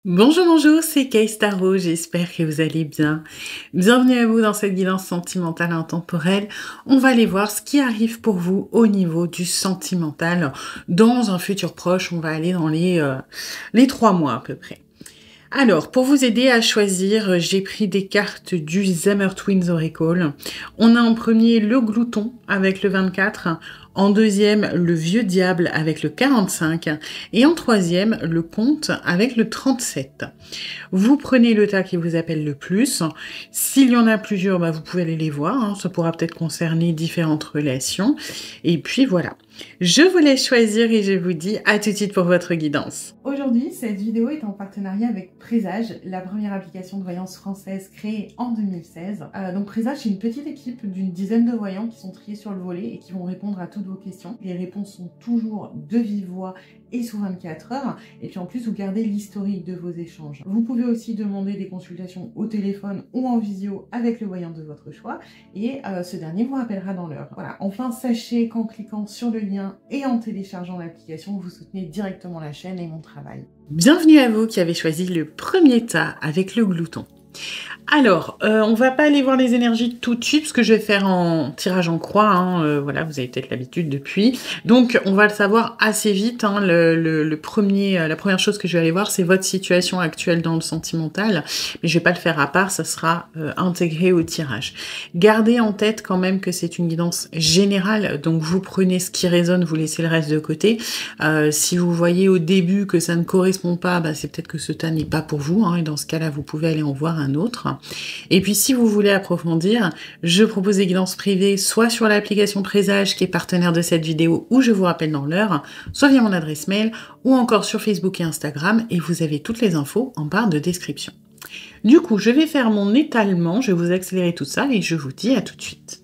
Bonjour, bonjour, c'est Kay Tarot, j'espère que vous allez bien. Bienvenue à vous dans cette guidance sentimentale intemporelle. On va aller voir ce qui arrive pour vous au niveau du sentimental. Dans un futur proche, on va aller dans les 3 mois à peu près. Alors, pour vous aider à choisir, j'ai pris des cartes du Zamer Twins Oracle. On a en premier le Glouton avec le 24, en deuxième le Vieux Diable avec le 45 et en troisième le Comte avec le 37. Vous prenez le tas qui vous appelle le plus. S'il y en a plusieurs, vous pouvez aller les voir, hein. Ça pourra peut-être concerner différentes relations. Et puis voilà. Je vous laisse choisir et je vous dis à tout de suite pour votre guidance. Aujourd'hui, cette vidéo est en partenariat avec Présage, la première application de voyance française créée en 2016. Donc Présage, c'est une petite équipe d'une dizaine de voyants qui sont triés sur le volet et qui vont répondre à toutes vos questions. Les réponses sont toujours de vive voix et sous 24 heures. Et puis en plus, vous gardez l'historique de vos échanges. Vous pouvez aussi demander des consultations au téléphone ou en visio avec le voyant de votre choix. Et ce dernier vous rappellera dans l'heure. Voilà. Enfin, sachez qu'en cliquant sur le lien et en téléchargeant l'application, vous soutenez directement la chaîne et mon travail. Bienvenue à vous qui avez choisi le premier tas avec le Glouton. Alors, on va pas aller voir les énergies tout de suite, parce que je vais faire en tirage en croix, hein, voilà, vous avez peut-être l'habitude depuis. Donc, on va le savoir assez vite, hein, la première chose que je vais aller voir, c'est votre situation actuelle dans le sentimental, mais je vais pas le faire à part, ça sera intégré au tirage. Gardez en tête quand même que c'est une guidance générale, donc vous prenez ce qui résonne, vous laissez le reste de côté. Si vous voyez au début que ça ne correspond pas, c'est peut-être que ce tas n'est pas pour vous, hein, et dans ce cas-là, vous pouvez aller en voir un autre. Et puis si vous voulez approfondir, je propose des guidances privées soit sur l'application Présage qui est partenaire de cette vidéo où je vous rappelle dans l'heure, soit via mon adresse mail ou encore sur Facebook et Instagram et vous avez toutes les infos en barre de description. Du coup, je vais faire mon étalement, je vais vous accélérer tout ça et je vous dis à tout de suite.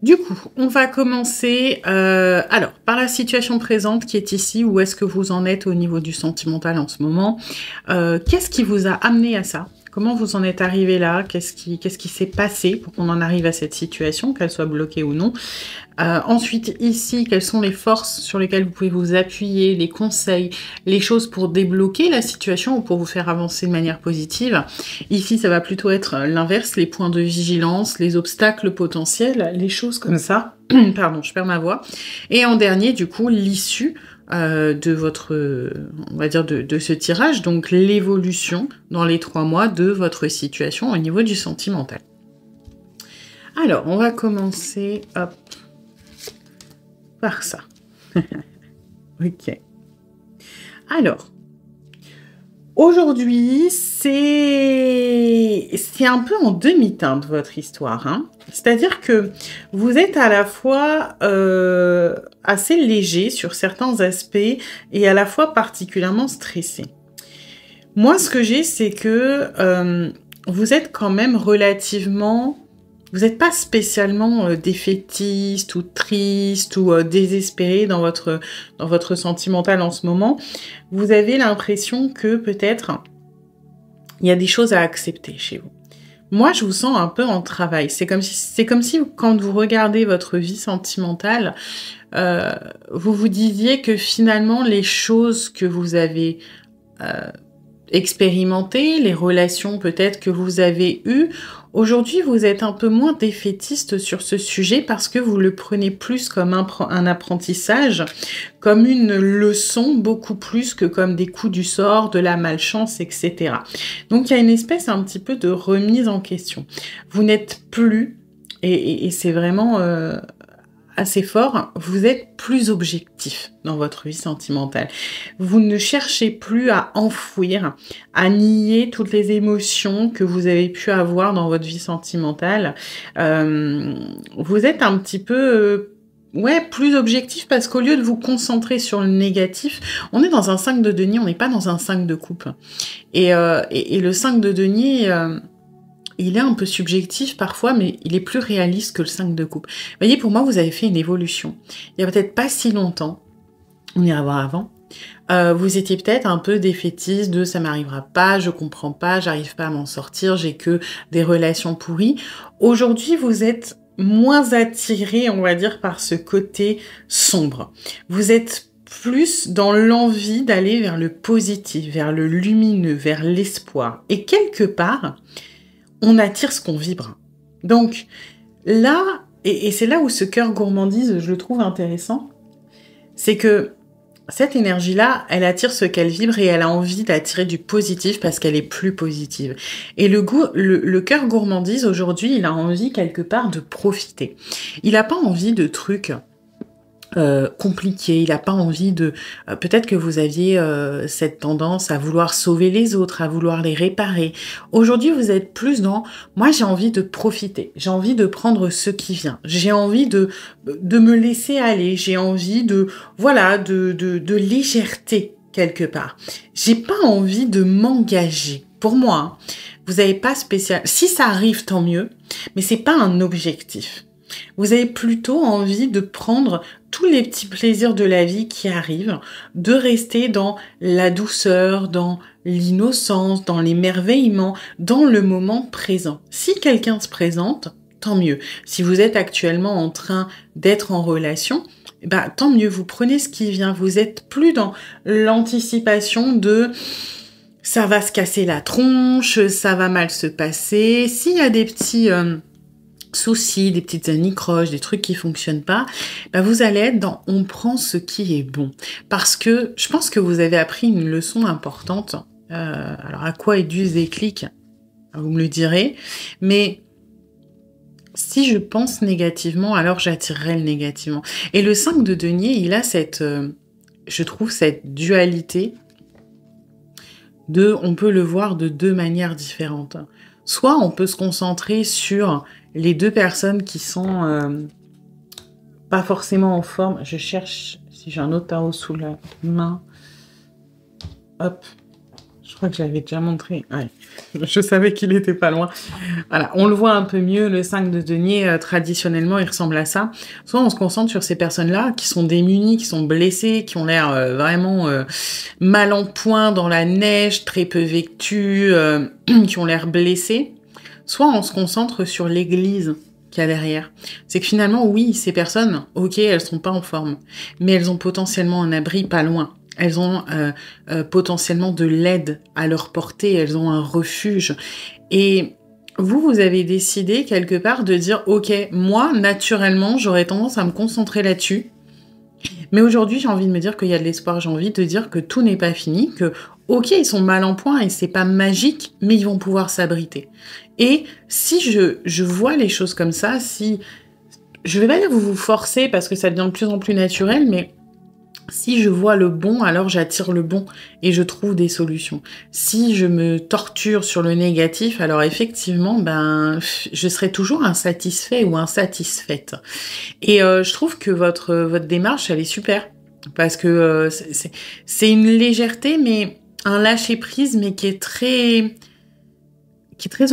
Du coup, on va commencer par la situation présente qui est ici. Où est-ce que vous en êtes au niveau du sentimental en ce moment? Qu'est-ce qui vous a amené à ça? Comment vous en êtes arrivé là? Qu'est-ce qui s'est passé pour qu'on en arrive à cette situation, qu'elle soit bloquée ou non? Ensuite, ici, quelles sont les forces sur lesquelles vous pouvez vous appuyer, les conseils, les choses pour débloquer la situation ou pour vous faire avancer de manière positive. Ici, ça va plutôt être l'inverse, les points de vigilance, les obstacles potentiels, les choses comme ça. Pardon, je perds ma voix. Et en dernier, du coup, l'issue de votre, on va dire, de ce tirage, donc l'évolution dans les 3 mois de votre situation au niveau du sentimental. Alors, on va commencer, hop, par ça. Ok. Alors, aujourd'hui, c'est un peu en demi-teinte votre histoire, hein. C'est-à-dire que vous êtes à la fois assez léger sur certains aspects et à la fois particulièrement stressé. Moi, ce que j'ai, c'est que vous êtes quand même relativement... Vous n'êtes pas spécialement défaitiste ou triste ou désespéré dans votre sentimental en ce moment. Vous avez l'impression que peut-être il y a des choses à accepter chez vous. Moi, je vous sens un peu en travail. C'est comme si quand vous regardez votre vie sentimentale, vous vous disiez que finalement les choses que vous avez expérimentées, les relations peut-être que vous avez eues, aujourd'hui, vous êtes un peu moins défaitiste sur ce sujet parce que vous le prenez plus comme un apprentissage, comme une leçon, beaucoup plus que comme des coups du sort, de la malchance, etc. Donc, il y a une espèce un petit peu de remise en question. Vous n'êtes plus, et c'est vraiment assez fort, vous êtes plus objectif dans votre vie sentimentale. Vous ne cherchez plus à enfouir, à nier toutes les émotions que vous avez pu avoir dans votre vie sentimentale. Vous êtes un petit peu... plus objectif parce qu'au lieu de vous concentrer sur le négatif, on est dans un 5 de denier, on n'est pas dans un 5 de coupe. Et le 5 de denier... il est un peu subjectif parfois, mais il est plus réaliste que le 5 de coupe. Vous voyez, pour moi, vous avez fait une évolution. Il y a peut-être pas si longtemps, on ira voir avant, Vous étiez peut-être un peu défaitiste de ça m'arrivera pas, je comprends pas, j'arrive pas à m'en sortir, j'ai que des relations pourries. Aujourd'hui, vous êtes moins attiré, on va dire, par ce côté sombre. Vous êtes plus dans l'envie d'aller vers le positif, vers le lumineux, vers l'espoir. Et quelque part, on attire ce qu'on vibre. Donc là, et c'est là où ce cœur gourmandise, je le trouve intéressant, c'est que cette énergie-là, elle attire ce qu'elle vibre et elle a envie d'attirer du positif parce qu'elle est plus positive. Et le cœur gourmandise, aujourd'hui, il a envie quelque part de profiter. Il n'a pas envie de trucs compliqué, il n'a pas envie de... peut-être que vous aviez cette tendance à vouloir sauver les autres, à vouloir les réparer. Aujourd'hui, vous êtes plus dans... Moi, j'ai envie de profiter, j'ai envie de prendre ce qui vient, j'ai envie de me laisser aller, j'ai envie de... Voilà, de légèreté, quelque part. J'ai pas envie de m'engager. Pour moi, hein, vous n'avez pas spécial... Si ça arrive, tant mieux, mais c'est pas un objectif. Vous avez plutôt envie de prendre tous les petits plaisirs de la vie qui arrivent, de rester dans la douceur, dans l'innocence, dans l'émerveillement, dans le moment présent. Si quelqu'un se présente, tant mieux. Si vous êtes actuellement en train d'être en relation, bah, tant mieux, vous prenez ce qui vient. Vous êtes plus dans l'anticipation de... ça va se casser la tronche, ça va mal se passer. S'il y a des petits... soucis, des petites anicroches, des trucs qui fonctionnent pas, bah vous allez être dans on prend ce qui est bon. Parce que je pense que vous avez appris une leçon importante. Alors à quoi est dû ce déclic? Vous me le direz. Mais si je pense négativement, alors j'attirerai le négativement. Et le 5 de denier, il a cette, je trouve, cette dualité de, on peut le voir de deux manières différentes. Soit on peut se concentrer sur les deux personnes qui sont pas forcément en forme. Je cherche si j'ai un autre tarot sous la main. Hop. Je crois que j'avais déjà montré. Ouais. Je savais qu'il était pas loin. Voilà, on le voit un peu mieux. Le 5 de denier, traditionnellement, il ressemble à ça. Soit on se concentre sur ces personnes-là qui sont démunies, qui sont blessées, qui ont l'air vraiment mal en point dans la neige, très peu vêtues, qui ont l'air blessées. Soit on se concentre sur l'église qu'il y a derrière. C'est que finalement, oui, ces personnes, ok, elles sont pas en forme, mais elles ont potentiellement un abri pas loin. Elles ont potentiellement de l'aide à leur portée, elles ont un refuge. Et vous avez décidé quelque part de dire, ok, moi, naturellement, j'aurais tendance à me concentrer là-dessus. Mais aujourd'hui, j'ai envie de me dire qu'il y a de l'espoir, j'ai envie de dire que tout n'est pas fini, que ok, ils sont mal en point et c'est pas magique, mais ils vont pouvoir s'abriter. Et si je vois les choses comme ça, si... Je vais pas dire que vous vous forcez parce que ça devient de plus en plus naturel, mais si je vois le bon, alors j'attire le bon et je trouve des solutions. Si je me torture sur le négatif, alors effectivement, ben, je serai toujours insatisfait ou insatisfaite. Et je trouve que votre démarche, elle est super. Parce que c'est une légèreté, mais un lâcher-prise, mais qui est très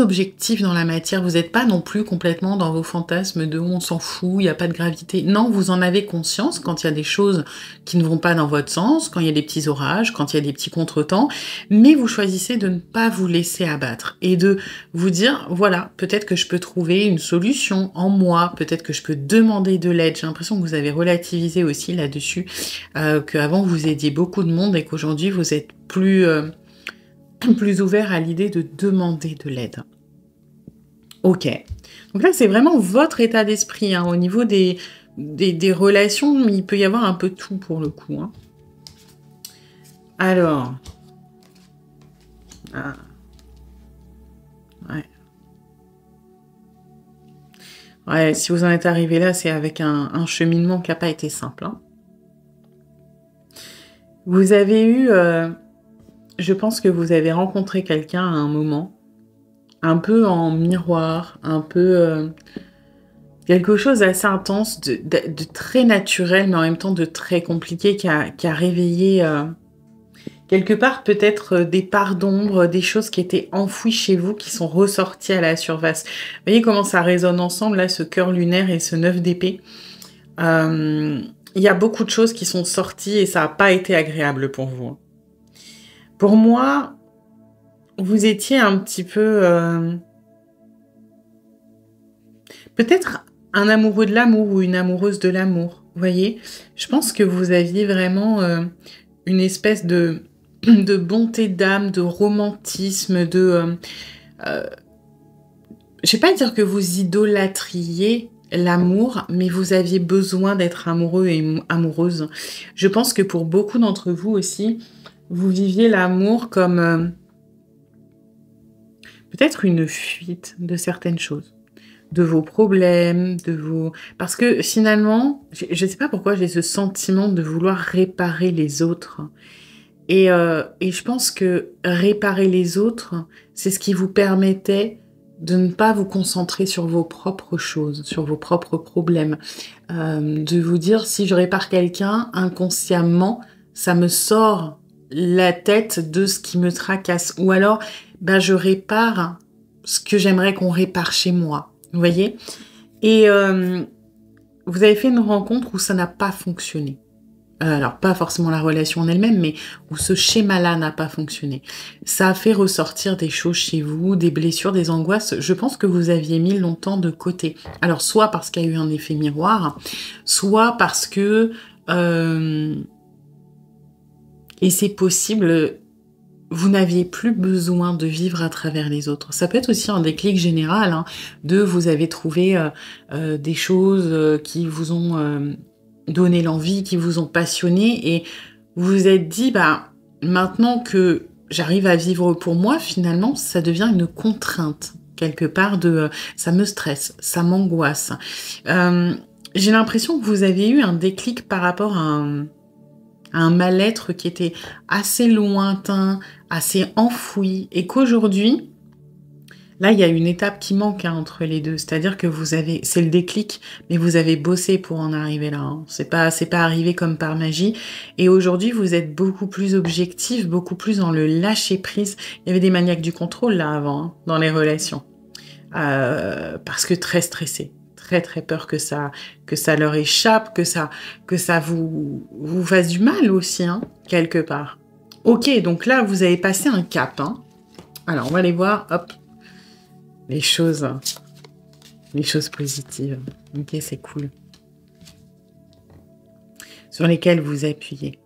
objectif dans la matière. Vous n'êtes pas non plus complètement dans vos fantasmes de on s'en fout, il n'y a pas de gravité. Non, vous en avez conscience quand il y a des choses qui ne vont pas dans votre sens, quand il y a des petits orages, quand il y a des petits contretemps, mais vous choisissez de ne pas vous laisser abattre et de vous dire, voilà, peut-être que je peux trouver une solution en moi, peut-être que je peux demander de l'aide. J'ai l'impression que vous avez relativisé aussi là-dessus, qu'avant vous aidiez beaucoup de monde et qu'aujourd'hui vous êtes plus ouvert à l'idée de demander de l'aide. Ok. Donc là, c'est vraiment votre état d'esprit. Hein. Au niveau des relations, il peut y avoir un peu tout pour le coup. Hein. Alors. Ah. Ouais. Ouais, si vous en êtes arrivé là, c'est avec un cheminement qui n'a pas été simple. Hein. Vous avez eu... je pense que vous avez rencontré quelqu'un à un moment, un peu en miroir, un peu quelque chose d'assez intense, de très naturel, mais en même temps de très compliqué, qui a réveillé quelque part peut-être des parts d'ombre, des choses qui étaient enfouies chez vous, qui sont ressorties à la surface. Vous voyez comment ça résonne ensemble, là, ce cœur lunaire et ce 9 d'épée. il y a beaucoup de choses qui sont sorties et ça n'a pas été agréable pour vous. Pour moi, vous étiez un petit peu, peut-être un amoureux de l'amour ou une amoureuse de l'amour, vous voyez? Je pense que vous aviez vraiment, une espèce de de bonté d'âme, de romantisme, je vais pas dire que vous idolâtriez l'amour, mais vous aviez besoin d'être amoureux et amoureuse. Je pense que pour beaucoup d'entre vous aussi, vous viviez l'amour comme, peut-être une fuite de certaines choses, de vos problèmes, de vos parce que finalement, je sais pas pourquoi j'ai ce sentiment de vouloir réparer les autres et je pense que réparer les autres, c'est ce qui vous permettait de ne pas vous concentrer sur vos propres choses, sur vos propres problèmes. De vous dire: «Si je répare quelqu'un, inconsciemment, ça me sort la tête de ce qui me tracasse» ou alors, bah, je répare ce que j'aimerais qu'on répare chez moi, vous voyez? Et vous avez fait une rencontre où ça n'a pas fonctionné. Alors pas forcément la relation en elle-même, mais où ce schéma-là n'a pas fonctionné. Ça a fait ressortir des choses chez vous, des blessures, des angoisses. Je pense que vous aviez mis longtemps de côté. Alors soit parce qu'il y a eu un effet miroir, soit parce que, et c'est possible, vous n'aviez plus besoin de vivre à travers les autres. Ça peut être aussi un déclic général, hein, de vous avez trouvé des choses qui vous ont donné l'envie, qui vous ont passionné et vous vous êtes dit, bah, maintenant que j'arrive à vivre pour moi, finalement, ça devient une contrainte quelque part de ça me stresse, ça m'angoisse. J'ai l'impression que vous avez eu un déclic par rapport à un mal-être qui était assez lointain, assez enfoui, et qu'aujourd'hui, là, il y a une étape qui manque hein, entre les deux. C'est-à-dire que vous avez, c'est le déclic, mais vous avez bossé pour en arriver là. Hein. C'est pas arrivé comme par magie. Et aujourd'hui, vous êtes beaucoup plus objectif, beaucoup plus dans le lâcher prise. Il y avait des maniaques du contrôle là avant, hein, dans les relations, parce que très stressé. Très très peur que ça leur échappe, que ça vous fasse du mal aussi, hein, quelque part. Ok, donc là, vous avez passé un cap. Hein. Alors, on va aller voir, hop, les choses positives. Ok, c'est cool. Sur lesquelles vous appuyez.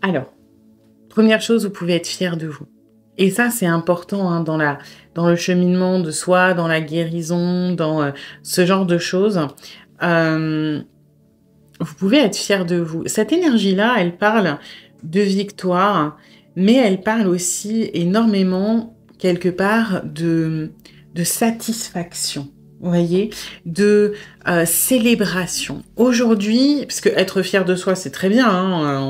Alors, première chose, vous pouvez être fier de vous. Et ça, c'est important hein, dans le cheminement de soi, dans la guérison, dans ce genre de choses. Vous pouvez être fier de vous. Cette énergie-là, elle parle de victoire, mais elle parle aussi énormément, quelque part, de satisfaction. Vous voyez, de célébration. Aujourd'hui, parce que être fier de soi, c'est très bien, hein,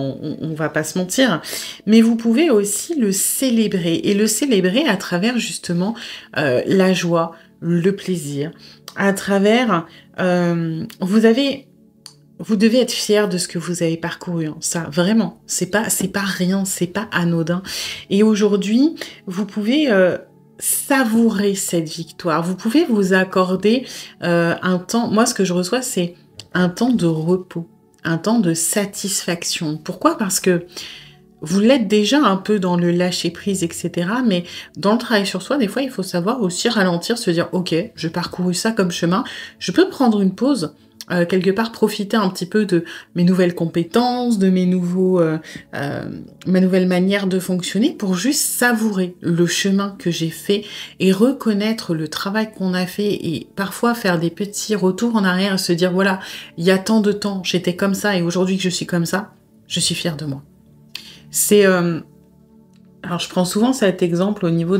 on va pas se mentir, mais vous pouvez aussi le célébrer, et le célébrer à travers justement la joie, le plaisir, à travers... vous devez être fier de ce que vous avez parcouru, hein. Ça, vraiment, c'est pas rien, c'est pas anodin. Et aujourd'hui, vous pouvez... savourer cette victoire. Vous pouvez vous accorder un temps. Moi, ce que je reçois, c'est un temps de repos, un temps de satisfaction. Pourquoi? Parce que vous l'êtes déjà un peu dans le lâcher-prise, etc. Mais dans le travail sur soi, des fois, il faut savoir aussi ralentir, se dire, OK, j'ai parcouru ça comme chemin, je peux prendre une pause, quelque part profiter un petit peu de mes nouvelles compétences, de mes ma nouvelle manière de fonctionner pour juste savourer le chemin que j'ai fait et reconnaître le travail qu'on a fait et parfois faire des petits retours en arrière et se dire voilà, il y a tant de temps, j'étais comme ça et aujourd'hui que je suis comme ça, je suis fière de moi. C'est alors je prends souvent cet exemple au niveau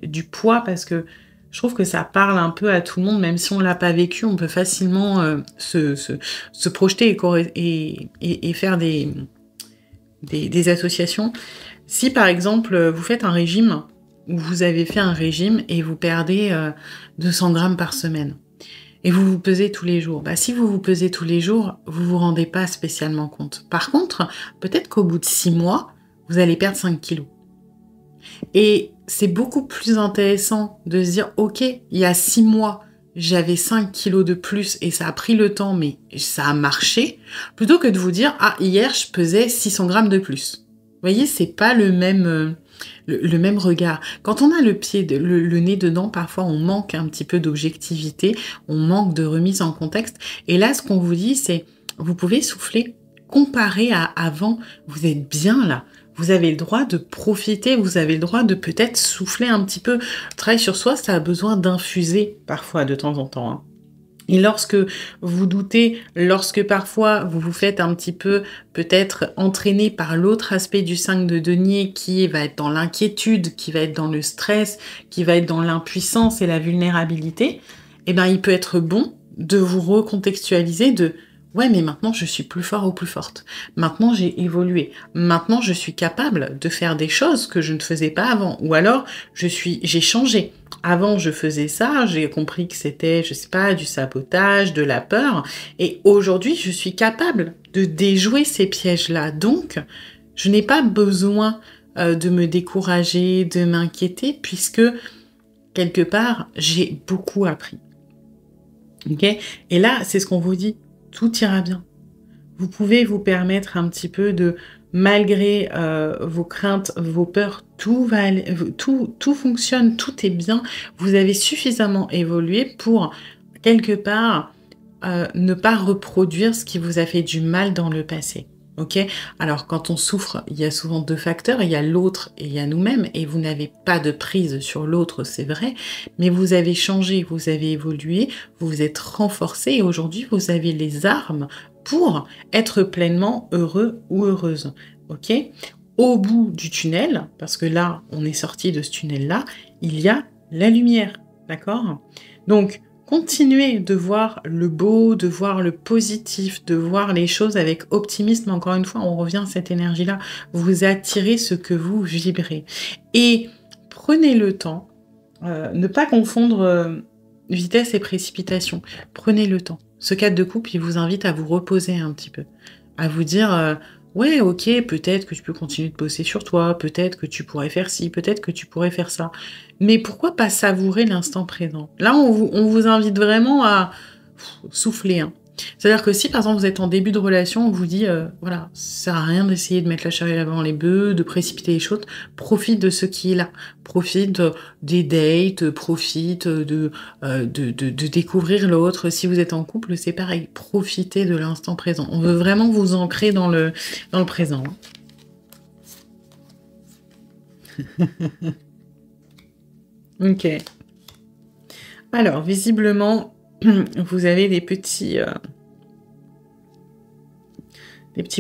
du poids parce que je trouve que ça parle un peu à tout le monde, même si on l'a pas vécu, on peut facilement se projeter et faire des associations. Si par exemple vous faites un régime, ou vous avez fait un régime et vous perdez 200 grammes par semaine, et vous vous pesez tous les jours, bah, si vous vous pesez tous les jours, vous vous rendez pas spécialement compte. Par contre, peut-être qu'au bout de 6 mois, vous allez perdre 5 kilos. Et c'est beaucoup plus intéressant de se dire, ok, il y a 6 mois, j'avais 5 kilos de plus et ça a pris le temps, mais ça a marché, plutôt que de vous dire, ah, hier, je pesais 600 grammes de plus. Vous voyez, c'est pas le même, le même regard. Quand on a le pied, le nez dedans, parfois on manque un petit peu d'objectivité, on manque de remise en contexte. Et là, ce qu'on vous dit, c'est, vous pouvez souffler, comparé à avant, vous êtes bien là. Vous avez le droit de profiter, vous avez le droit de peut-être souffler un petit peu. Le travail sur soi, ça a besoin d'infuser parfois de temps en temps, hein. Et lorsque vous doutez, lorsque parfois vous vous faites un petit peu peut-être entraîner par l'autre aspect du 5 de denier qui va être dans l'inquiétude, qui va être dans le stress, qui va être dans l'impuissance et la vulnérabilité, eh ben il peut être bon de vous recontextualiser de ouais, mais maintenant je suis plus fort ou plus forte. Maintenant j'ai évolué. Maintenant je suis capable de faire des choses que je ne faisais pas avant. Ou alors j'ai changé. Avant je faisais ça, j'ai compris que c'était, je sais pas, du sabotage, de la peur. Et aujourd'hui je suis capable de déjouer ces pièges-là. Donc je n'ai pas besoin de me décourager, de m'inquiéter, puisque quelque part j'ai beaucoup appris. Ok ? Et là c'est ce qu'on vous dit. Tout ira bien. Vous pouvez vous permettre un petit peu de, malgré vos craintes, vos peurs, tout fonctionne, tout est bien. Vous avez suffisamment évolué pour, quelque part, ne pas reproduire ce qui vous a fait du mal dans le passé. Ok ? Alors, quand on souffre, il y a souvent deux facteurs. Il y a l'autre et il y a nous-mêmes. Et vous n'avez pas de prise sur l'autre, c'est vrai. Mais vous avez changé, vous avez évolué, vous vous êtes renforcé. Et aujourd'hui, vous avez les armes pour être pleinement heureux ou heureuse. Ok ? Au bout du tunnel, parce que là, on est sorti de ce tunnel-là, il y a la lumière. D'accord ? Donc, continuez de voir le beau, de voir le positif, de voir les choses avec optimisme. Encore une fois, on revient à cette énergie-là. Vous attirez ce que vous vibrez. Et prenez le temps, ne pas confondre vitesse et précipitation. Prenez le temps. Ce cadre de couple, il vous invite à vous reposer un petit peu. À vous dire, ouais, ok, peut-être que tu peux continuer de bosser sur toi, peut-être que tu pourrais faire ci, peut-être que tu pourrais faire ça. Mais pourquoi pas savourer l'instant présent? Là, on vous invite vraiment à souffler, hein. C'est-à-dire que si, par exemple, vous êtes en début de relation, on vous dit, voilà, ça sert à rien d'essayer de mettre la charrue avant les bœufs, de précipiter les choses, profite de ce qui est là. Profite des dates, profite de découvrir l'autre. Si vous êtes en couple, c'est pareil. Profitez de l'instant présent. On veut vraiment vous ancrer dans le présent. Ok. Alors, visiblement, vous avez des petits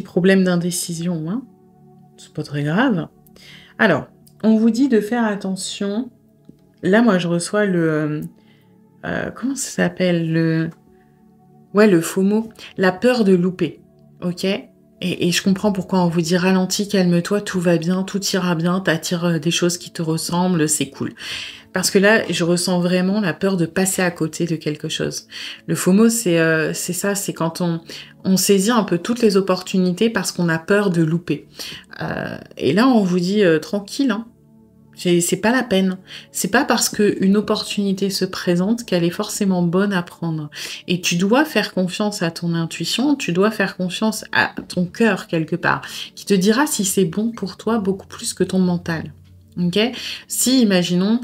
problèmes d'indécision, hein. C'est pas très grave. Alors, on vous dit de faire attention. Là, moi, je reçois le... comment ça s'appelle? Ouais, le FOMO. La peur de louper, ok ? Et je comprends pourquoi on vous dit ralentis, calme-toi, tout va bien, tout ira bien, t'attires des choses qui te ressemblent, c'est cool. Parce que là, je ressens vraiment la peur de passer à côté de quelque chose. Le FOMO, c'est ça, c'est quand on saisit un peu toutes les opportunités parce qu'on a peur de louper. Et là, on vous dit tranquille, hein. C'est pas la peine. C'est pas parce qu'une opportunité se présente qu'elle est forcément bonne à prendre. Et tu dois faire confiance à ton intuition, tu dois faire confiance à ton cœur quelque part, qui te dira si c'est bon pour toi beaucoup plus que ton mental. Ok ? Si, imaginons,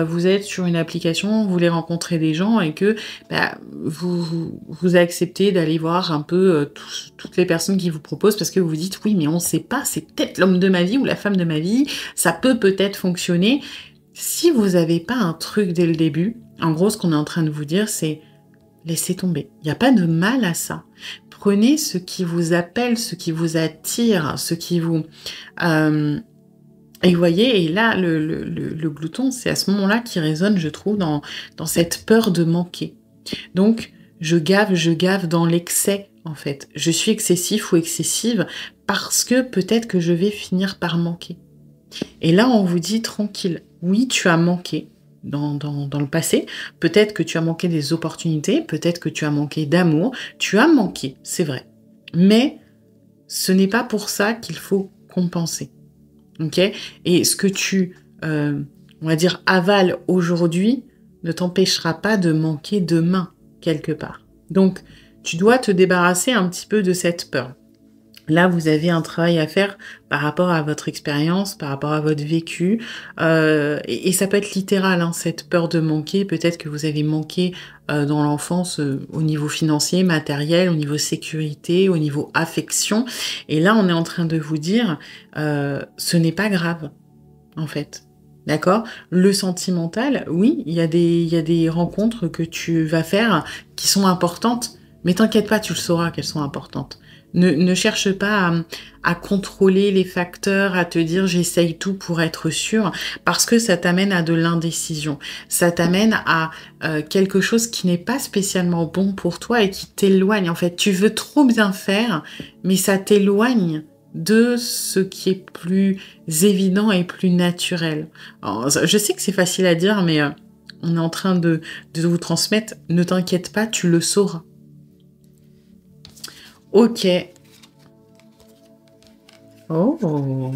vous êtes sur une application, vous voulez rencontrer des gens et que vous acceptez d'aller voir un peu toutes les personnes qui vous proposent parce que vous vous dites oui, mais on ne sait pas, c'est peut-être l'homme de ma vie ou la femme de ma vie, ça peut peut-être fonctionner. Si vous n'avez pas un truc dès le début, en gros, ce qu'on est en train de vous dire, c'est laissez tomber. Il n'y a pas de mal à ça. Prenez ce qui vous appelle, ce qui vous attire, ce qui vous... Et vous voyez, et là, le glouton, c'est à ce moment-là qui résonne, je trouve, dans cette peur de manquer. Donc, je gave dans l'excès, en fait. Je suis excessif ou excessive parce que peut-être que je vais finir par manquer. Et là, on vous dit tranquille. Oui, tu as manqué dans le passé. Peut-être que tu as manqué des opportunités. Peut-être que tu as manqué d'amour. Tu as manqué, c'est vrai. Mais ce n'est pas pour ça qu'il faut compenser. Ok ? Et ce que tu, on va dire, avales aujourd'hui ne t'empêchera pas de manquer demain, quelque part. Donc, tu dois te débarrasser un petit peu de cette peur. Là, vous avez un travail à faire par rapport à votre expérience, par rapport à votre vécu. Et ça peut être littéral, hein, cette peur de manquer. Peut-être que vous avez manqué dans l'enfance au niveau financier, matériel, au niveau sécurité, au niveau affection. Et là, on est en train de vous dire, ce n'est pas grave, en fait. D'accord? Le sentimental, oui, il y a des rencontres que tu vas faire qui sont importantes, mais t'inquiète pas, tu le sauras qu'elles sont importantes. Ne cherche pas à contrôler les facteurs, à te dire j'essaye tout pour être sûr, parce que ça t'amène à de l'indécision. Ça t'amène à quelque chose qui n'est pas spécialement bon pour toi et qui t'éloigne. En fait, tu veux trop bien faire, mais ça t'éloigne de ce qui est plus évident et plus naturel. Alors, je sais que c'est facile à dire, mais on est en train de vous transmettre. Ne t'inquiète pas, tu le sauras. Ok. Oh.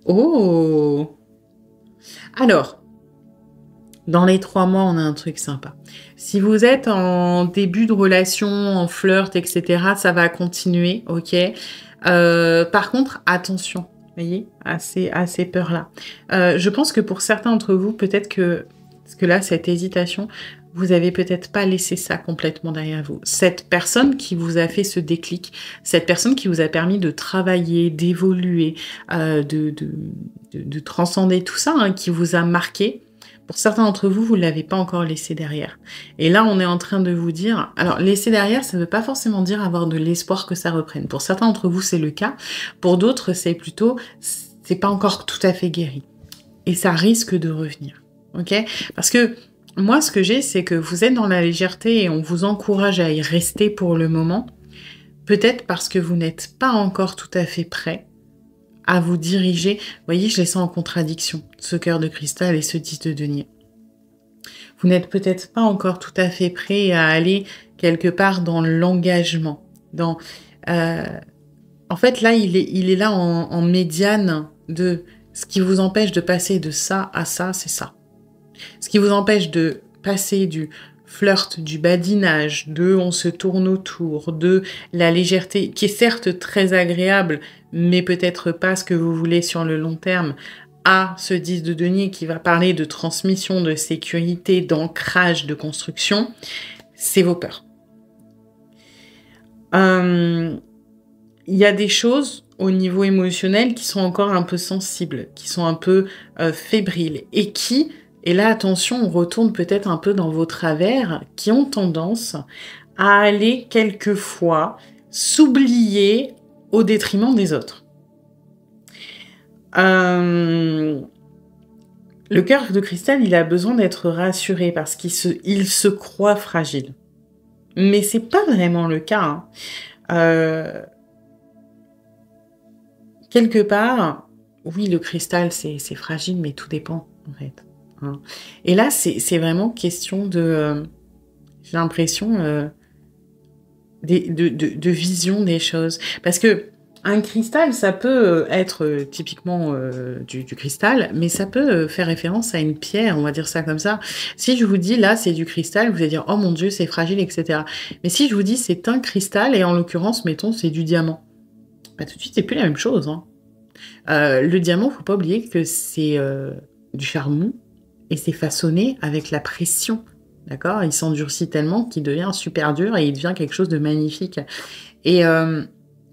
Oh. Alors, dans les 3 mois, on a un truc sympa. Si vous êtes en début de relation, en flirt, etc., ça va continuer, ok. Par contre, attention, vous voyez, à ces peurs-là. Je pense que pour certains d'entre vous, peut-être que, parce que là, cette hésitation, vous avez peut-être pas laissé ça complètement derrière vous. Cette personne qui vous a fait ce déclic, cette personne qui vous a permis de travailler, d'évoluer, de transcender tout ça, hein, qui vous a marqué, pour certains d'entre vous, vous ne l'avez pas encore laissé derrière. Et là, on est en train de vous dire... Alors, laisser derrière, ça ne veut pas forcément dire avoir de l'espoir que ça reprenne. Pour certains d'entre vous, c'est le cas. Pour d'autres, c'est plutôt... c'est pas encore tout à fait guéri. Et ça risque de revenir. Ok? Parce que moi, ce que j'ai, c'est que vous êtes dans la légèreté et on vous encourage à y rester pour le moment. Peut-être parce que vous n'êtes pas encore tout à fait prêt à vous diriger. Vous voyez, je les sens en contradiction, ce cœur de cristal et ce 10 de denier. Vous n'êtes peut-être pas encore tout à fait prêt à aller quelque part dans l'engagement. En fait, là, il est là en médiane de ce qui vous empêche de passer de ça à ça, c'est ça. Ce qui vous empêche de passer du flirt, du badinage, de on se tourne autour, de la légèreté, qui est certes très agréable, mais peut-être pas ce que vous voulez sur le long terme, à ce 10 de denier qui va parler de transmission, de sécurité, d'ancrage, de construction, c'est vos peurs. Il y a des choses au niveau émotionnel qui sont encore un peu sensibles, qui sont un peu fébriles, et qui... Et là, attention, on retourne peut-être un peu dans vos travers qui ont tendance à aller quelquefois s'oublier au détriment des autres. Le cœur de cristal, il a besoin d'être rassuré parce qu'il se croit fragile. Mais c'est pas vraiment le cas. Hein. Quelque part, oui, le cristal, c'est fragile, mais tout dépend, en fait. Et là, c'est vraiment question de... j'ai l'impression... de vision des choses. Parce que un cristal, ça peut être typiquement du cristal, mais ça peut faire référence à une pierre, on va dire ça comme ça. Si je vous dis, là, c'est du cristal, vous allez dire, oh mon Dieu, c'est fragile, etc. Mais si je vous dis, c'est un cristal, et en l'occurrence, mettons, c'est du diamant, bah, tout de suite, c'est plus la même chose. Hein. Le diamant, faut pas oublier que c'est du charbon, et c'est façonné avec la pression. D'accord? Il s'endurcit tellement qu'il devient super dur et il devient quelque chose de magnifique. Et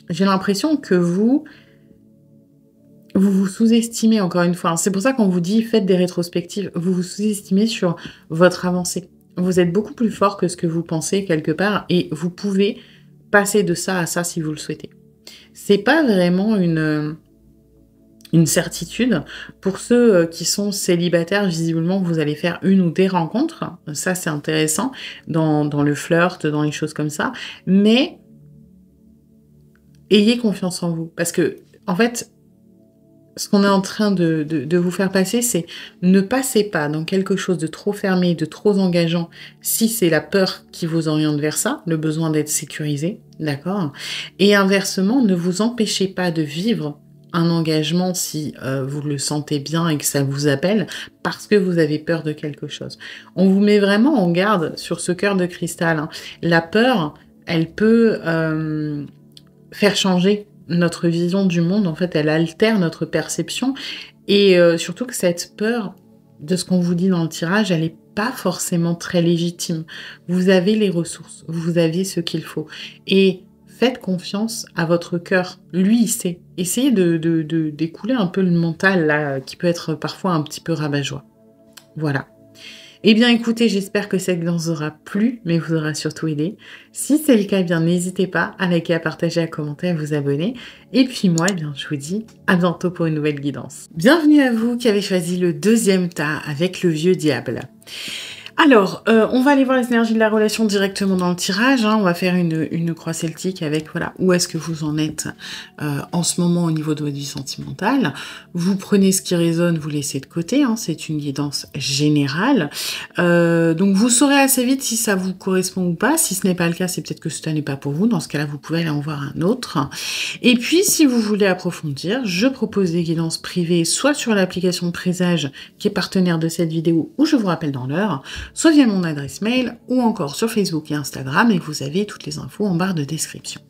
j'ai l'impression que vous vous sous-estimez encore une fois. C'est pour ça qu'on vous dit faites des rétrospectives. Vous vous sous-estimez sur votre avancée. Vous êtes beaucoup plus fort que ce que vous pensez quelque part et vous pouvez passer de ça à ça si vous le souhaitez. C'est pas vraiment une certitude. Pour ceux qui sont célibataires, visiblement, vous allez faire une ou des rencontres. Ça, c'est intéressant dans le flirt, dans les choses comme ça. Mais ayez confiance en vous. Parce que, en fait, ce qu'on est en train de vous faire passer, c'est ne passez pas dans quelque chose de trop fermé, de trop engageant, si c'est la peur qui vous oriente vers ça, le besoin d'être sécurisé, d'accord? Et inversement, ne vous empêchez pas de vivre un engagement si vous le sentez bien et que ça vous appelle, parce que vous avez peur de quelque chose. On vous met vraiment en garde sur ce cœur de cristal, hein. La peur, elle peut faire changer notre vision du monde. En fait, elle altère notre perception. Et surtout que cette peur, de ce qu'on vous dit dans le tirage, elle n'est pas forcément très légitime. Vous avez les ressources, vous avez ce qu'il faut. Et faites confiance à votre cœur. Lui, il sait. Essayez d'écouler un peu le mental, là, qui peut être parfois un petit peu rabat-joie. Voilà. Eh bien, écoutez, j'espère que cette guidance vous aura plu, mais vous aura surtout aidé. Si c'est le cas, eh bien, n'hésitez pas à liker, à partager, à commenter, à vous abonner. Et puis moi, eh bien, je vous dis à bientôt pour une nouvelle guidance. Bienvenue à vous qui avez choisi le deuxième tas avec le vieux diable. Alors, on va aller voir les énergies de la relation directement dans le tirage, hein. On va faire une croix celtique avec, voilà, où est-ce que vous en êtes en ce moment au niveau de votre vie sentimentale. Vous prenez ce qui résonne, vous laissez de côté, hein. C'est une guidance générale. Donc, vous saurez assez vite si ça vous correspond ou pas. Si ce n'est pas le cas, c'est peut-être que ce n'est pas pour vous. Dans ce cas-là, vous pouvez aller en voir un autre. Et puis, si vous voulez approfondir, je propose des guidances privées, soit sur l'application de Présage, qui est partenaire de cette vidéo, où je vous rappelle dans l'heure, soit via mon adresse mail, ou encore sur Facebook et Instagram, et vous avez toutes les infos en barre de description.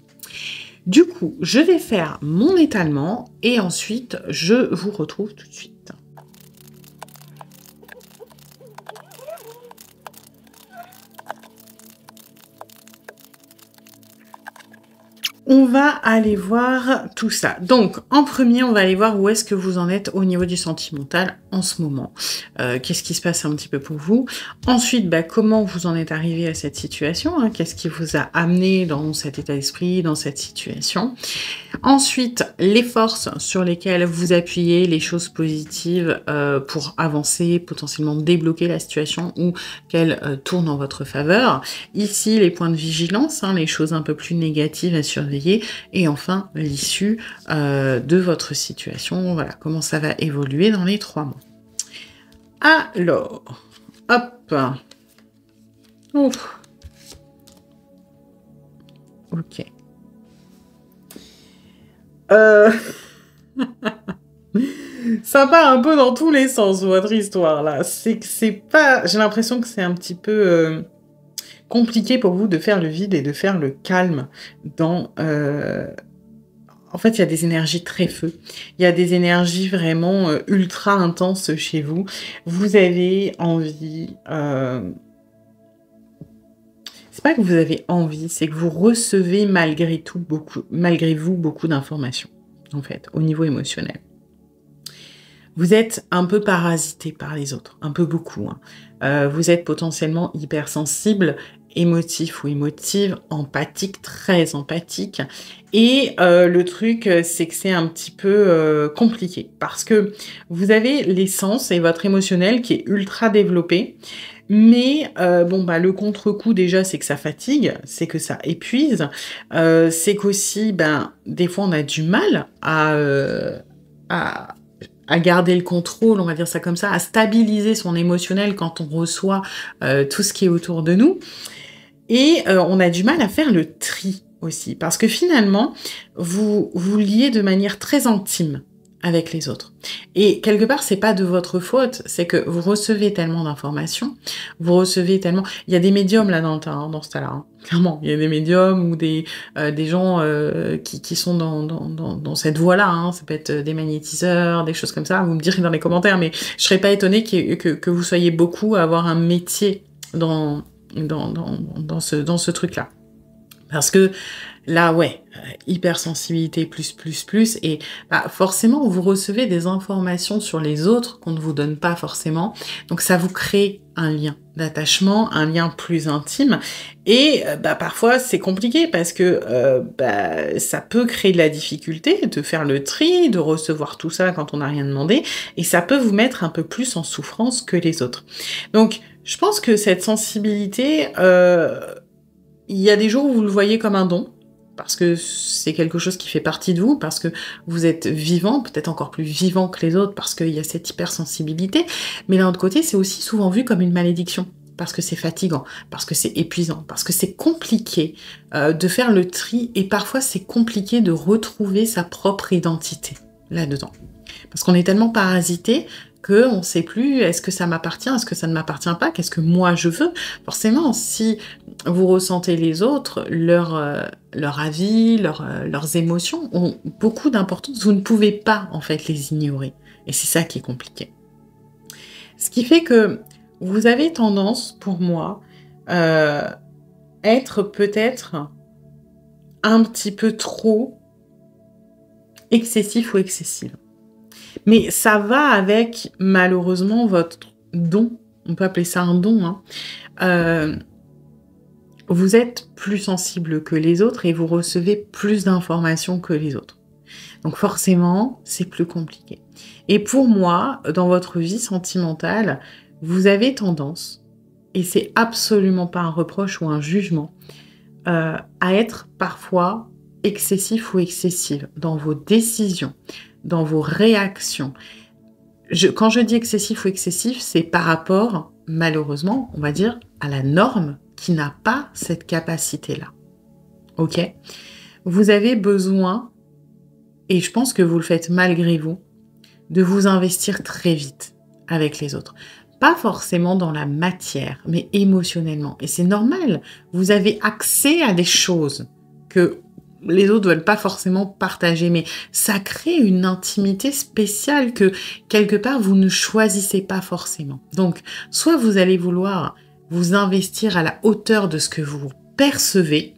Du coup, je vais faire mon étalement, et ensuite, je vous retrouve tout de suite. On va aller voir tout ça. Donc, en premier, on va aller voir où est-ce que vous en êtes au niveau du sentimental en ce moment. Qu'est-ce qui se passe un petit peu pour vous? Ensuite, comment vous en êtes arrivé à cette situation, hein? Qu'est-ce qui vous a amené dans cet état d'esprit, dans cette situation? Ensuite, les forces sur lesquelles vous appuyez, les choses positives pour avancer, potentiellement débloquer la situation ou qu'elle tourne en votre faveur. Ici, les points de vigilance, hein, les choses un peu plus négatives à surveiller. Et enfin, l'issue de votre situation. Voilà, comment ça va évoluer dans les 3 mois. Alors, hop. Ouf. Ok. Ça part un peu dans tous les sens, votre histoire, là. C'est pas... J'ai l'impression que c'est un petit peu compliqué pour vous de faire le vide et de faire le calme dans... En fait, il y a des énergies très feu. Il y a des énergies vraiment ultra intenses chez vous. Vous avez envie... C'est pas que vous avez envie, c'est que vous recevez malgré vous beaucoup d'informations, en fait, au niveau émotionnel. Vous êtes un peu parasité par les autres, un peu beaucoup, hein. Vous êtes potentiellement hypersensible, émotif ou émotive, empathique, très empathique. Et le truc, c'est que c'est un petit peu compliqué parce que vous avez l'essence et votre émotionnel qui est ultra développé. Mais le contre-coup déjà, c'est que ça fatigue, c'est que ça épuise, c'est qu'aussi, des fois, on a du mal à garder le contrôle, on va dire ça comme ça, à stabiliser son émotionnel quand on reçoit tout ce qui est autour de nous. Et on a du mal à faire le tri aussi, parce que finalement, vous vous liez de manière très intime avec les autres. Et quelque part, c'est pas de votre faute, c'est que vous recevez tellement d'informations, vous recevez tellement... Il y a des médiums là dans ce tas-là, hein. Clairement. Il y a des médiums ou des gens qui sont dans cette voie-là, hein. Ça peut être des magnétiseurs, des choses comme ça, vous me direz dans les commentaires, mais je serais pas étonnée que vous soyez beaucoup à avoir un métier dans ce truc-là. Parce que là, ouais, hypersensibilité plus, et forcément, vous recevez des informations sur les autres qu'on ne vous donne pas forcément. Donc, ça vous crée un lien d'attachement, un lien plus intime. Et parfois, c'est compliqué parce que ça peut créer de la difficulté de faire le tri, de recevoir tout ça quand on n'a rien demandé. Et ça peut vous mettre un peu plus en souffrance que les autres. Donc, je pense que cette sensibilité... il y a des jours où vous le voyez comme un don, parce que c'est quelque chose qui fait partie de vous, parce que vous êtes vivant, peut-être encore plus vivant que les autres, parce qu'il y a cette hypersensibilité. Mais d'un autre côté, c'est aussi souvent vu comme une malédiction, parce que c'est fatigant, parce que c'est épuisant, parce que c'est compliqué de faire le tri, et parfois c'est compliqué de retrouver sa propre identité. là-dedans. Parce qu'on est tellement parasité qu'on ne sait plus est-ce que ça m'appartient, est-ce que ça ne m'appartient pas, qu'est-ce que moi je veux. Forcément, si vous ressentez les autres, leur avis, leurs émotions ont beaucoup d'importance. Vous ne pouvez pas en fait les ignorer. Et c'est ça qui est compliqué. Ce qui fait que vous avez tendance, pour moi, être peut-être un petit peu trop excessif ou excessive. Mais ça va avec, malheureusement, votre don. On peut appeler ça un don. Hein. Vous êtes plus sensible que les autres et vous recevez plus d'informations que les autres. Donc forcément, c'est plus compliqué. Et pour moi, dans votre vie sentimentale, vous avez tendance, et c'est absolument pas un reproche ou un jugement, à être parfois excessif ou excessive dans vos décisions, dans vos réactions. Quand je dis excessif ou excessif, c'est par rapport, malheureusement, on va dire, à la norme qui n'a pas cette capacité-là. Ok ? Vous avez besoin, et je pense que vous le faites malgré vous, de vous investir très vite avec les autres. Pas forcément dans la matière, mais émotionnellement. Et c'est normal, vous avez accès à des choses que les autres ne veulent pas forcément partager, mais ça crée une intimité spéciale que, quelque part, vous ne choisissez pas forcément. Donc, soit vous allez vouloir vous investir à la hauteur de ce que vous percevez,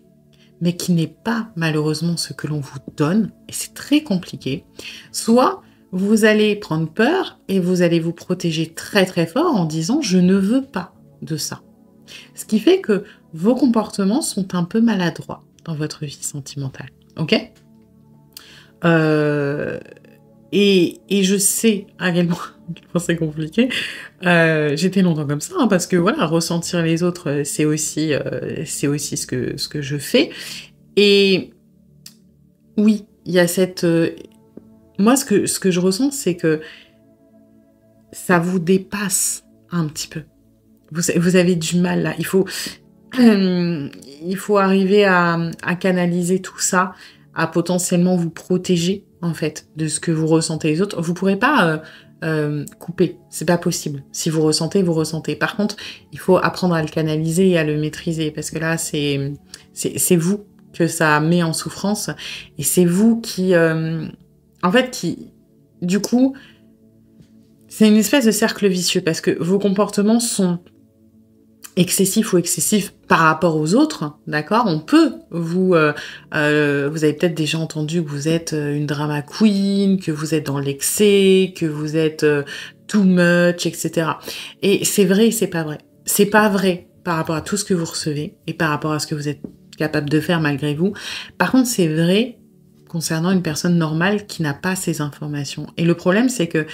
mais qui n'est pas malheureusement ce que l'on vous donne, et c'est très compliqué, soit vous allez prendre peur et vous allez vous protéger très très fort en disant « je ne veux pas de ça ». Ce qui fait que vos comportements sont un peu maladroits dans votre vie sentimentale, ok ? Et je sais à quel point c'est compliqué. J'étais longtemps comme ça, hein, parce que voilà, ressentir les autres, c'est aussi ce que je fais. Et oui, il y a cette... moi, ce que je ressens, c'est que ça vous dépasse un petit peu. Vous avez du mal là. Il faut arriver à canaliser tout ça, à potentiellement vous protéger en fait de ce que vous ressentez les autres. Vous pourrez pas couper, c'est pas possible. Si vous ressentez, vous ressentez. Par contre, il faut apprendre à le canaliser et à le maîtriser parce que là, c'est vous que ça met en souffrance et c'est vous qui, du coup, c'est une espèce de cercle vicieux parce que vos comportements sont excessif ou excessif par rapport aux autres, d'accord ? On peut vous avez peut-être déjà entendu que vous êtes une drama queen, que vous êtes dans l'excès, que vous êtes too much, etc. Et c'est vrai et c'est pas vrai. C'est pas vrai par rapport à tout ce que vous recevez et par rapport à ce que vous êtes capable de faire malgré vous. Par contre, c'est vrai concernant une personne normale qui n'a pas ces informations. Et le problème, c'est que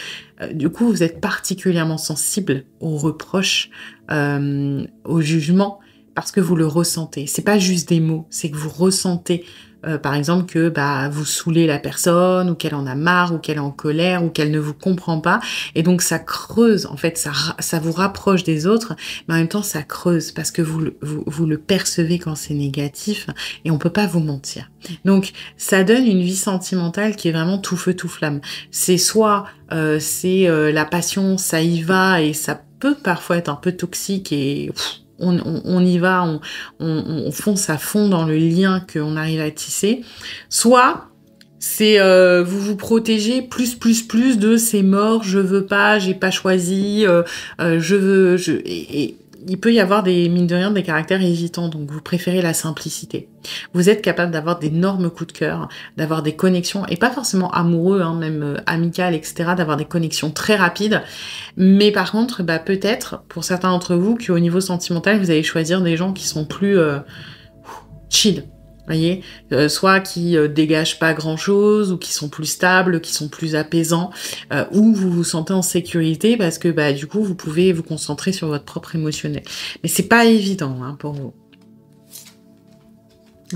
du coup, vous êtes particulièrement sensible aux reproches, au jugement, parce que vous le ressentez. C'est pas juste des mots, c'est que vous ressentez, par exemple, que vous saoulez la personne, ou qu'elle en a marre, ou qu'elle est en colère, ou qu'elle ne vous comprend pas. Et donc, ça creuse, en fait, ça vous rapproche des autres, mais en même temps, ça creuse, parce que vous le percevez quand c'est négatif, et on peut pas vous mentir. Donc, ça donne une vie sentimentale qui est vraiment tout feu, tout flamme. C'est soit la passion, ça y va, et ça peut parfois être un peu toxique, et on y va, on fonce à fond dans le lien qu'on arrive à tisser. Soit c'est vous protégez plus de c'est mort, je veux pas, j'ai pas choisi, et il peut y avoir mine de rien, des caractères hésitants, donc vous préférez la simplicité. Vous êtes capable d'avoir d'énormes coups de cœur, d'avoir des connexions, et pas forcément amoureux, hein, même amicales, etc., d'avoir des connexions très rapides. Mais par contre, peut-être, pour certains d'entre vous, qu'au niveau sentimental, vous allez choisir des gens qui sont plus chill. Voyez, soit qui dégagent pas grand-chose, ou qui sont plus stables, qui sont plus apaisants, ou vous vous sentez en sécurité parce que du coup vous pouvez vous concentrer sur votre propre émotionnel. Mais c'est pas évident hein, pour vous.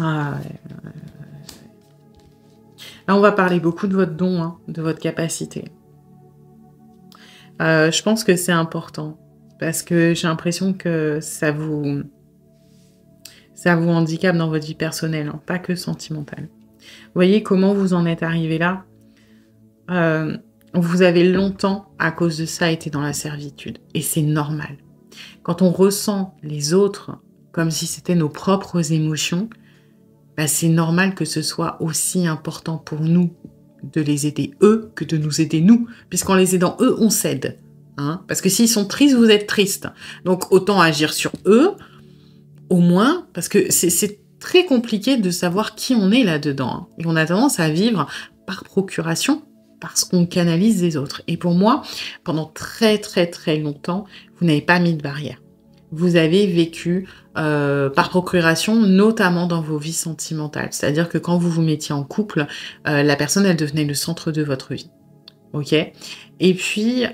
Ah, ouais. Là on va parler beaucoup de votre don, hein, de votre capacité. Je pense que c'est important parce que j'ai l'impression que ça vous handicape dans votre vie personnelle, hein, pas que sentimentale. Vous voyez comment vous en êtes arrivé là ? vous avez longtemps, à cause de ça, été dans la servitude. Et c'est normal. Quand on ressent les autres comme si c'était nos propres émotions, bah, c'est normal que ce soit aussi important pour nous de les aider eux que de nous aider nous. Puisqu'en les aidant eux, on s'aide. Hein, parce que s'ils sont tristes, vous êtes triste. Donc autant agir sur eux, au moins, parce que c'est très compliqué de savoir qui on est là-dedans. Hein. Et on a tendance à vivre par procuration, parce qu'on canalise les autres. Et pour moi, pendant très très très longtemps, vous n'avez pas mis de barrière. Vous avez vécu par procuration, notamment dans vos vies sentimentales. C'est-à-dire que quand vous vous mettiez en couple, la personne, elle devenait le centre de votre vie. Ok ? Et puis,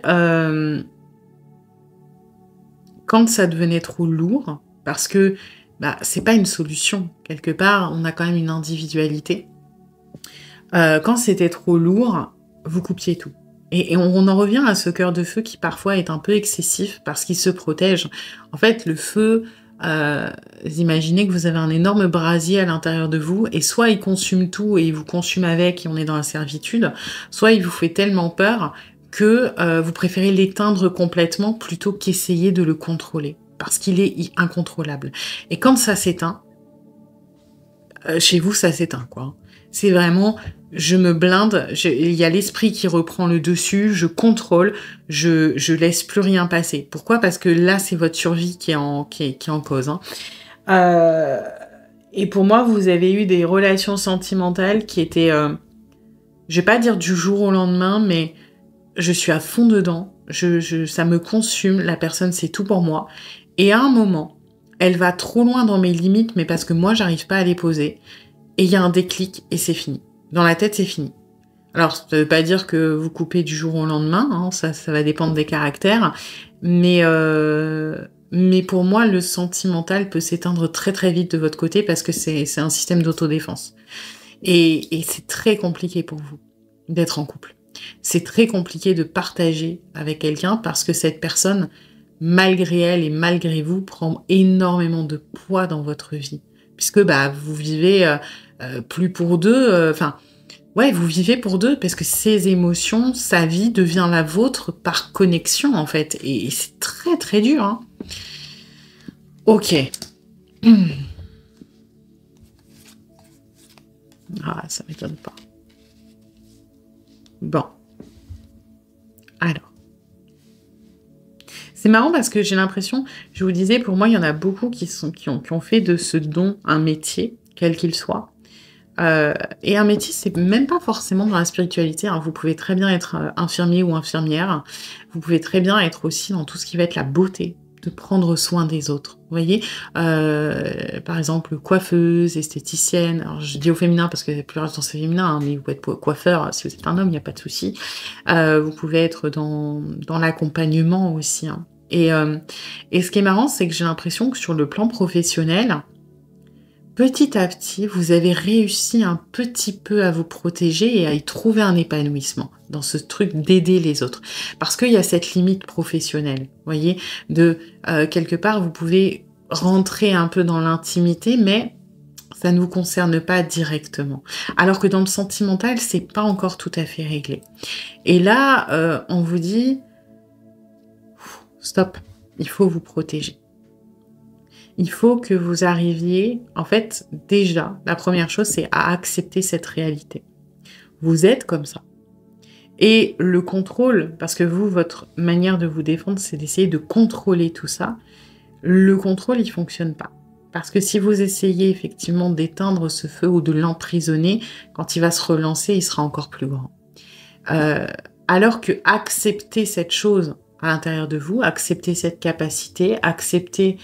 quand ça devenait trop lourd, parce que bah, c'est pas une solution. Quelque part, on a quand même une individualité. Quand c'était trop lourd, vous coupiez tout. Et on en revient à ce cœur de feu qui parfois est un peu excessif parce qu'il se protège. En fait, le feu, vous imaginez que vous avez un énorme brasier à l'intérieur de vous et soit il consume tout et il vous consume avec et on est dans la servitude, soit il vous fait tellement peur que vous préférez l'éteindre complètement plutôt qu'essayer de le contrôler parce qu'il est incontrôlable. Et quand ça s'éteint, chez vous, ça s'éteint, quoi. C'est vraiment, je me blinde, il y a l'esprit qui reprend le dessus, je contrôle, je laisse plus rien passer. Pourquoi ? Parce que là, c'est votre survie qui est en cause. Hein. Et pour moi, vous avez eu des relations sentimentales qui étaient, je vais pas dire du jour au lendemain, mais je suis à fond dedans, ça me consume, la personne, c'est tout pour moi. Et à un moment, elle va trop loin dans mes limites, mais parce que moi, j'arrive pas à les poser. Et il y a un déclic et c'est fini. Dans la tête, c'est fini. Alors, ça ne veut pas dire que vous coupez du jour au lendemain, hein, ça va dépendre des caractères, mais pour moi, le sentimental peut s'éteindre très très vite de votre côté parce que c'est un système d'autodéfense. Et c'est très compliqué pour vous d'être en couple. C'est très compliqué de partager avec quelqu'un parce que cette personne, malgré elle et malgré vous, prend énormément de poids dans votre vie. Puisque bah, vous vivez plus pour deux, vous vivez pour deux, parce que ses émotions, sa vie devient la vôtre par connexion, en fait. Et c'est très, très dur. Hein. Ok. Ah, ça m'étonne pas. Bon. Alors. C'est marrant parce que j'ai l'impression, je vous disais, pour moi, il y en a beaucoup qui ont fait de ce don un métier, quel qu'il soit. Et un métier, c'est même pas forcément dans la spiritualité. Hein. Vous pouvez très bien être infirmier ou infirmière. Vous pouvez très bien être aussi dans tout ce qui va être la beauté, de prendre soin des autres. Vous voyez, par exemple, coiffeuse, esthéticienne. Alors, je dis au féminin parce que la plupart du temps c'est féminin, hein, mais vous pouvez être coiffeur si vous êtes un homme, il n'y a pas de souci. Vous pouvez être dans l'accompagnement aussi. Hein. Et ce qui est marrant, c'est que j'ai l'impression que sur le plan professionnel, petit à petit, vous avez réussi un petit peu à vous protéger et à y trouver un épanouissement dans ce truc d'aider les autres. Parce qu'il y a cette limite professionnelle, vous voyez, de quelque part, vous pouvez rentrer un peu dans l'intimité, mais ça ne vous concerne pas directement. Alors que dans le sentimental, c'est pas encore tout à fait réglé. Et là, on vous dit, stop, il faut vous protéger. Il faut que vous arriviez, en fait, déjà, la première chose, c'est à accepter cette réalité. Vous êtes comme ça. Et le contrôle, parce que vous, votre manière de vous défendre, c'est d'essayer de contrôler tout ça. Le contrôle, il fonctionne pas. Parce que si vous essayez effectivement d'éteindre ce feu ou de l'emprisonner, quand il va se relancer, il sera encore plus grand. Alors que accepter cette chose à l'intérieur de vous, accepter cette capacité, accepter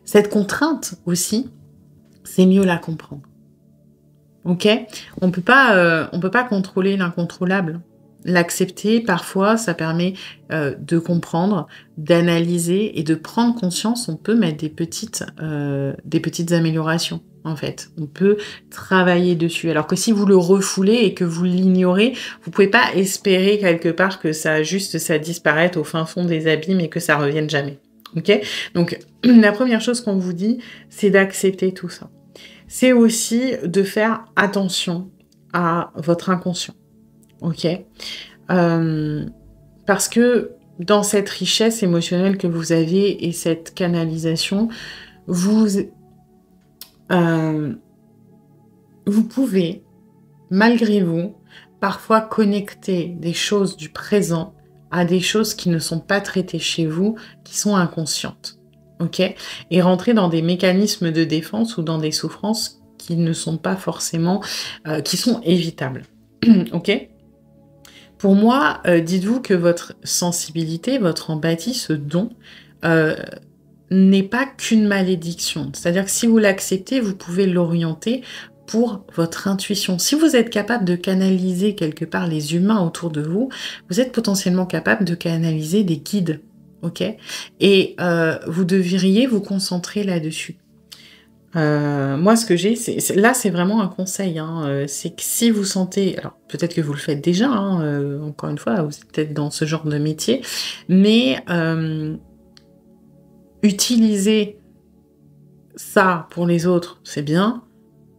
cette contrainte aussi, c'est mieux la comprendre. Ok ? On peut pas contrôler l'incontrôlable. L'accepter, parfois, ça permet de comprendre, d'analyser et de prendre conscience. On peut mettre des petites améliorations, en fait. On peut travailler dessus. Alors que si vous le refoulez et que vous l'ignorez, vous pouvez pas espérer quelque part que ça disparaisse au fin fond des abîmes et que ça revienne jamais. Ok ? Donc, la première chose qu'on vous dit, c'est d'accepter tout ça. c'est aussi de faire attention à votre inconscient, ok? Parce que dans cette richesse émotionnelle que vous avez et cette canalisation, vous, vous pouvez, malgré vous, parfois connecter des choses du présent à des choses qui ne sont pas traitées chez vous, qui sont inconscientes, ok? Et rentrer dans des mécanismes de défense ou dans des souffrances qui ne sont pas forcément, qui sont évitables, ok? Pour moi, dites-vous que votre sensibilité, votre empathie, ce don, n'est pas qu'une malédiction. C'est-à-dire que si vous l'acceptez, vous pouvez l'orienter pour votre intuition. Si vous êtes capable de canaliser quelque part les humains autour de vous, vous êtes potentiellement capable de canaliser des guides, ok? Et vous devriez vous concentrer là-dessus. Moi, ce que j'ai, là, c'est vraiment un conseil, hein, c'est que si vous sentez, alors peut-être que vous le faites déjà, hein, encore une fois, vous êtes peut-être dans ce genre de métier, mais utiliser ça pour les autres, c'est bien,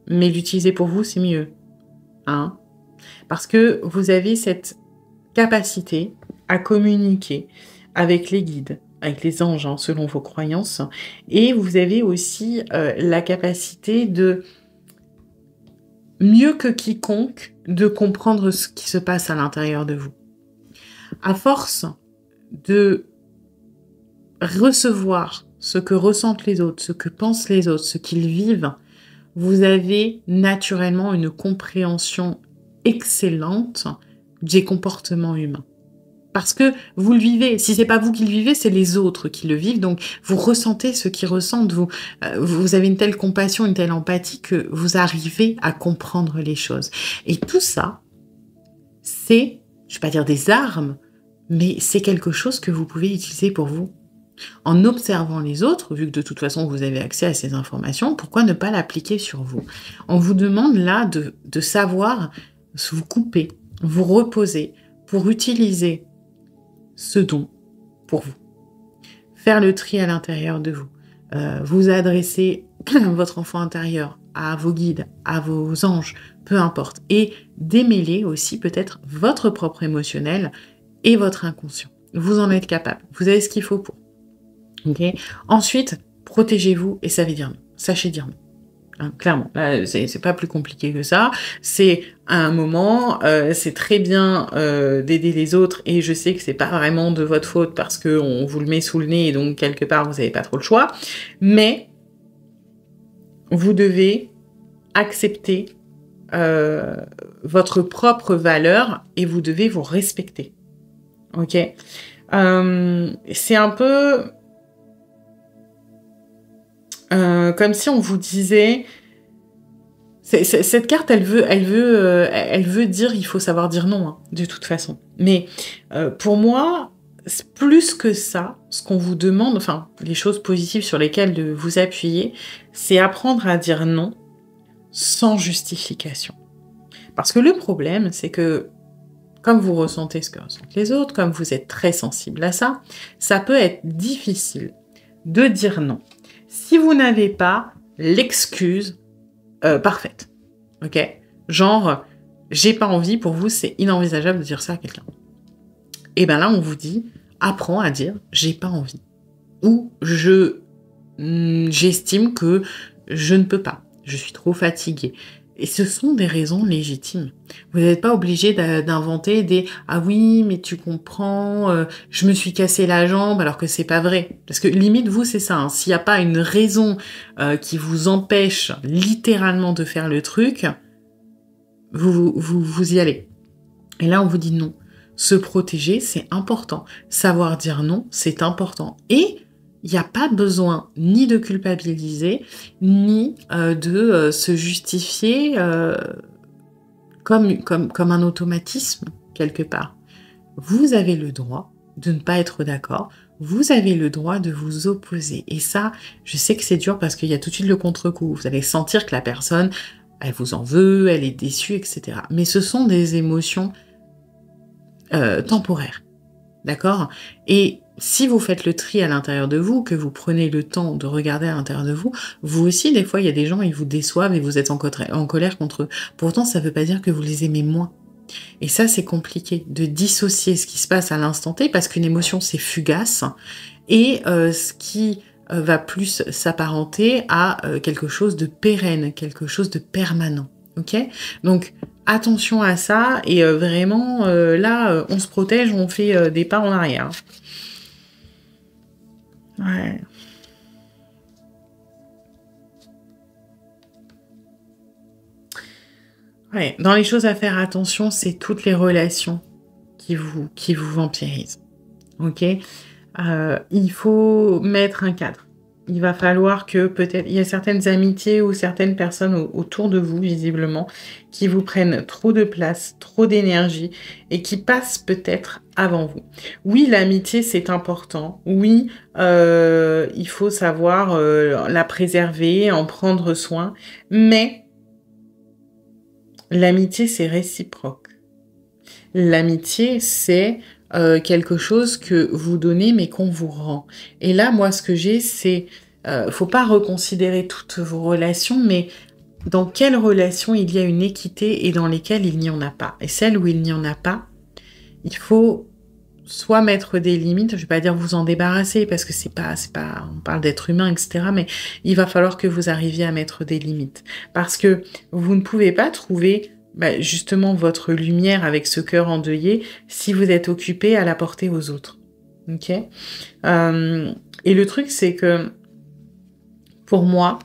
mais l'utiliser pour vous, c'est mieux, hein, parce que vous avez cette capacité à communiquer avec les guides, avec les anges, hein, selon vos croyances, et vous avez aussi la capacité de, mieux que quiconque, de comprendre ce qui se passe à l'intérieur de vous. À force de recevoir ce que ressentent les autres, ce que pensent les autres, ce qu'ils vivent, vous avez naturellement une compréhension excellente des comportements humains. Parce que vous le vivez. Si c'est pas vous qui le vivez, c'est les autres qui le vivent. Donc, vous ressentez ce qu'ils ressentent. Vous avez une telle compassion, une telle empathie que vous arrivez à comprendre les choses. Et tout ça, c'est, je vais pas dire des armes, mais c'est quelque chose que vous pouvez utiliser pour vous. En observant les autres, vu que de toute façon vous avez accès à ces informations, pourquoi ne pas l'appliquer sur vous? On vous demande là de savoir vous couper, vous reposer pour utiliser ce don pour vous. Faire le tri à l'intérieur de vous. Vous adresser votre enfant intérieur, à vos guides, à vos anges, peu importe. Et démêler aussi peut-être votre propre émotionnel et votre inconscient. Vous en êtes capable. Vous avez ce qu'il faut pour. Okay. Ensuite, protégez-vous et savez dire non. Sachez dire non. Hein, clairement, là, c'est pas plus compliqué que ça. C'est à un moment, c'est très bien d'aider les autres, et je sais que c'est pas vraiment de votre faute parce que on vous le met sous le nez et donc quelque part vous avez pas trop le choix. Mais vous devez accepter votre propre valeur et vous devez vous respecter. Ok. C'est un peu comme si on vous disait, cette carte, elle veut dire, il faut savoir dire non, hein, de toute façon. Mais pour moi, plus que ça, ce qu'on vous demande, enfin, les choses positives sur lesquelles de vous appuyer, c'est apprendre à dire non sans justification. Parce que le problème, c'est que comme vous ressentez ce que ressentent les autres, comme vous êtes très sensible à ça, ça peut être difficile de dire non si vous n'avez pas l'excuse parfaite, ok? Genre, j'ai pas envie, pour vous, c'est inenvisageable de dire ça à quelqu'un. Et ben là, on vous dit, apprends à dire, j'ai pas envie. Ou j'estime que je ne peux pas, je suis trop fatiguée. Et ce sont des raisons légitimes. Vous n'êtes pas obligé d'inventer des « Ah oui, mais tu comprends, je me suis cassé la jambe », alors que c'est pas vrai. Parce que limite, vous, c'est ça. Hein. S'il n'y a pas une raison qui vous empêche littéralement de faire le truc, vous y allez. Et là, on vous dit non. Se protéger, c'est important. Savoir dire non, c'est important. Et il n'y a pas besoin ni de culpabiliser, ni de se justifier comme un automatisme, quelque part. Vous avez le droit de ne pas être d'accord, vous avez le droit de vous opposer. Et ça, je sais que c'est dur parce qu'il y a tout de suite le contre-coup. Vous allez sentir que la personne, elle vous en veut, elle est déçue, etc. Mais ce sont des émotions temporaires, d'accord? Et si vous faites le tri à l'intérieur de vous, que vous prenez le temps de regarder à l'intérieur de vous, vous aussi, des fois, il y a des gens, ils vous déçoivent et vous êtes en colère contre eux. Pourtant, ça ne veut pas dire que vous les aimez moins. Et ça, c'est compliqué de dissocier ce qui se passe à l'instant T, parce qu'une émotion, c'est fugace, et ce qui va plus s'apparenter à quelque chose de pérenne, quelque chose de permanent. Ok? Donc, attention à ça, et vraiment, là, on se protège, on fait des pas en arrière. Ouais. Ouais. Dans les choses à faire attention, c'est toutes les relations qui vous vampirisent. Ok? Il faut mettre un cadre. Il va falloir que peut-être... Il y a certaines amitiés ou certaines personnes autour de vous, visiblement, qui vous prennent trop de place, trop d'énergie et qui passent peut-être avant vous. Oui, l'amitié, c'est important. Oui, il faut savoir la préserver, en prendre soin. Mais l'amitié, c'est réciproque. L'amitié, c'est quelque chose que vous donnez, mais qu'on vous rend. Et là, moi, ce que j'ai, c'est... faut pas reconsidérer toutes vos relations, mais dans quelles relations il y a une équité et dans lesquelles il n'y en a pas. Et celles où il n'y en a pas, il faut soit mettre des limites, je vais pas dire vous en débarrasser, parce que c'est pas, on parle d'être humain, etc., mais il va falloir que vous arriviez à mettre des limites. Parce que vous ne pouvez pas trouver justement votre lumière avec ce cœur endeuillé si vous êtes occupé à la porter aux autres. Ok? Et le truc, c'est que pour moi,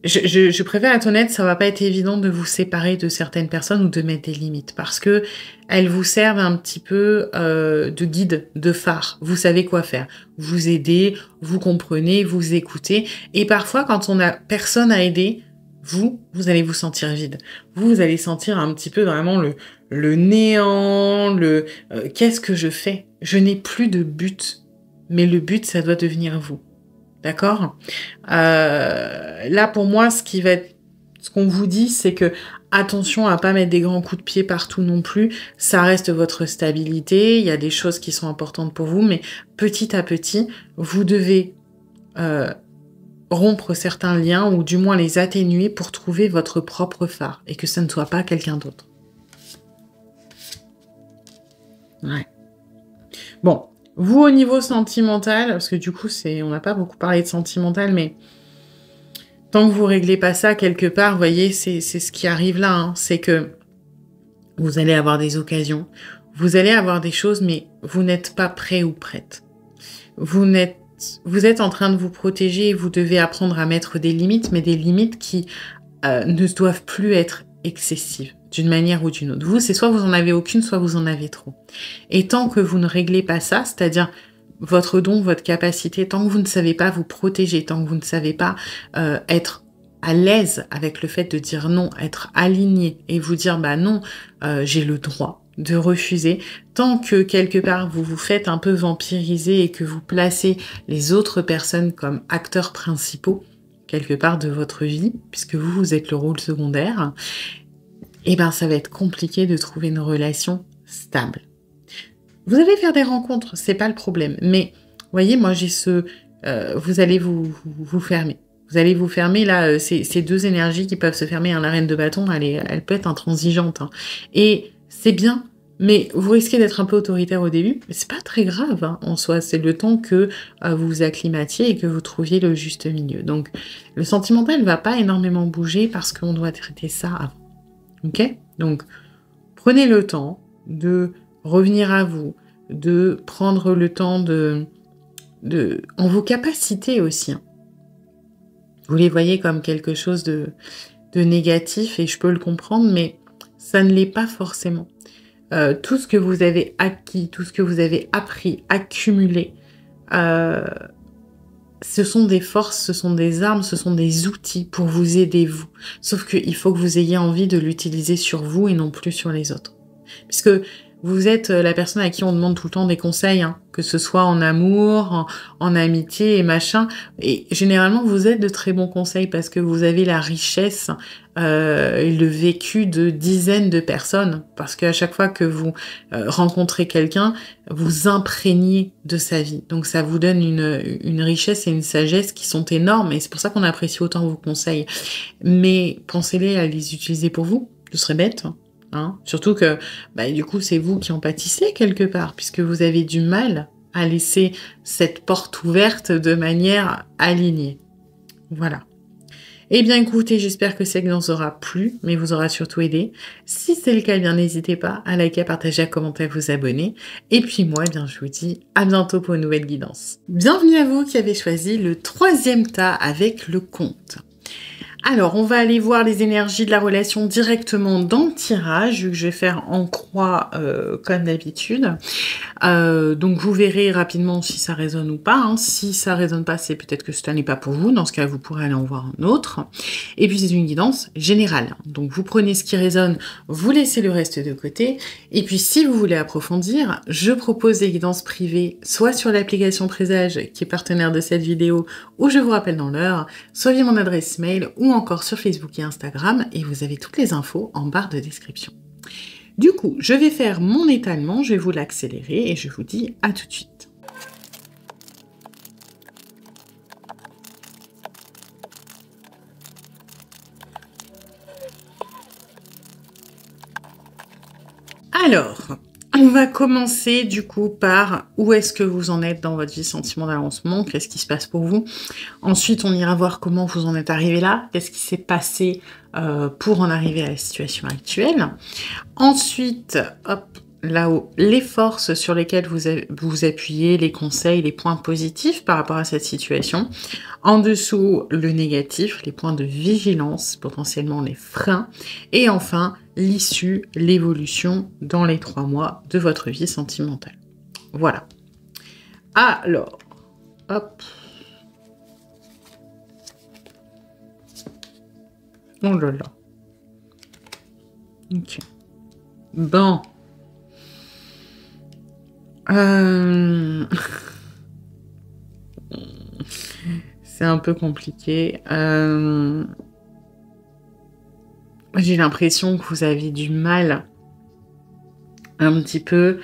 je préfère être honnête, ça va pas être évident de vous séparer de certaines personnes ou de mettre des limites parce que elles vous servent un petit peu de guide, de phare. Vous savez quoi faire. Vous aidez, vous comprenez, vous écoutez. Et parfois, quand on a personne à aider, vous allez vous sentir vide. Vous allez sentir un petit peu vraiment le néant, qu'est-ce que je fais? Je n'ai plus de but. Mais le but, ça doit devenir vous. D'accord? Là, pour moi, ce qu'on vous dit, c'est que attention à pas mettre des grands coups de pied partout non plus. Ça reste votre stabilité. Il y a des choses qui sont importantes pour vous, mais petit à petit, vous devez rompre certains liens ou du moins les atténuer pour trouver votre propre phare et que ça ne soit pas quelqu'un d'autre. Ouais. Bon. Vous, au niveau sentimental, parce que du coup, on n'a pas beaucoup parlé de sentimental, mais tant que vous réglez pas ça quelque part, vous voyez, c'est ce qui arrive là, hein, c'est que vous allez avoir des occasions, vous allez avoir des choses, mais vous n'êtes pas prêt ou prête. Vous êtes en train de vous protéger et vous devez apprendre à mettre des limites, mais des limites qui ne doivent plus être excessives, d'une manière ou d'une autre. Vous, c'est soit vous en avez aucune, soit vous en avez trop. Et tant que vous ne réglez pas ça, c'est-à-dire votre don, votre capacité, tant que vous ne savez pas vous protéger, tant que vous ne savez pas être à l'aise avec le fait de dire non, être aligné et vous dire bah non, j'ai le droit de refuser, tant que quelque part vous vous faites un peu vampiriser et que vous placez les autres personnes comme acteurs principaux quelque part de votre vie, puisque vous êtes le rôle secondaire, eh ben ça va être compliqué de trouver une relation stable. Vous allez faire des rencontres, c'est pas le problème, mais voyez, moi j'ai vous allez vous fermer. Vous allez vous fermer, là, ces deux énergies qui peuvent se fermer, hein, la reine de bâton, elle peut être intransigeante, hein. Et c'est bien, mais vous risquez d'être un peu autoritaire au début, mais c'est pas très grave, hein, en soi, c'est le temps que vous vous acclimatiez et que vous trouviez le juste milieu. Donc, le sentimental ne va pas énormément bouger parce qu'on doit traiter ça avant. Ok? Donc, prenez le temps de revenir à vous, de prendre le temps en vos capacités aussi, hein. Vous les voyez comme quelque chose de négatif et je peux le comprendre, mais ça ne l'est pas forcément. Tout ce que vous avez acquis, tout ce que vous avez appris, accumulé, ce sont des forces, ce sont des armes, ce sont des outils pour vous aider vous. Sauf qu'il faut que vous ayez envie de l'utiliser sur vous et non plus sur les autres. Puisque vous êtes la personne à qui on demande tout le temps des conseils, hein, que ce soit en amour, en amitié et machin. Et généralement, vous êtes de très bons conseils parce que vous avez la richesse et le vécu de dizaines de personnes. Parce qu'à chaque fois que vous rencontrez quelqu'un, vous imprégnez de sa vie. Donc ça vous donne une richesse et une sagesse qui sont énormes. Et c'est pour ça qu'on apprécie autant vos conseils. Mais pensez-les à les utiliser pour vous. Ce serait bête. Hein, surtout que, du coup, c'est vous qui en pâtissez quelque part, puisque vous avez du mal à laisser cette porte ouverte de manière alignée. Voilà. Eh bien, écoutez, j'espère que cette guidance aura plu, mais vous aura surtout aidé. Si c'est le cas, bien, n'hésitez pas à liker, à partager, à commenter, à vous abonner. Et puis moi, bien, je vous dis à bientôt pour une nouvelle guidance. Bienvenue à vous qui avez choisi le 3e tas avec le compte. Alors, on va aller voir les énergies de la relation directement dans le tirage, vu que je vais faire en croix comme d'habitude. Donc, vous verrez rapidement si ça résonne ou pas. Hein. Si ça résonne pas, c'est peut-être que ce n'est pas pour vous. Dans ce cas, vous pourrez aller en voir un autre. Et puis, c'est une guidance générale. Donc, vous prenez ce qui résonne, vous laissez le reste de côté. Et puis, si vous voulez approfondir, je propose des guidances privées, soit sur l'application Présage, qui est partenaire de cette vidéo, où je vous rappelle dans l'heure, soit via mon adresse mail, ou encore sur Facebook et Instagram, et vous avez toutes les infos en barre de description. Du coup, je vais faire mon étalement, je vais vous l'accélérer, et je vous dis à tout de suite. Alors, on va commencer du coup par où est-ce que vous en êtes dans votre vie sentimentale en ce moment, qu'est-ce qui se passe pour vous. Ensuite, on ira voir comment vous en êtes arrivé là, qu'est-ce qui s'est passé pour en arriver à la situation actuelle. Ensuite, hop, là-haut, les forces sur lesquelles vous appuyez, les conseils, les points positifs par rapport à cette situation. En dessous, le négatif, les points de vigilance, potentiellement les freins. Et enfin, l'issue, l'évolution dans les 3 mois de votre vie sentimentale. Voilà. Alors, hop. Oh là là. Ok. Bon. C'est un peu compliqué. J'ai l'impression que vous avez du mal un petit peu.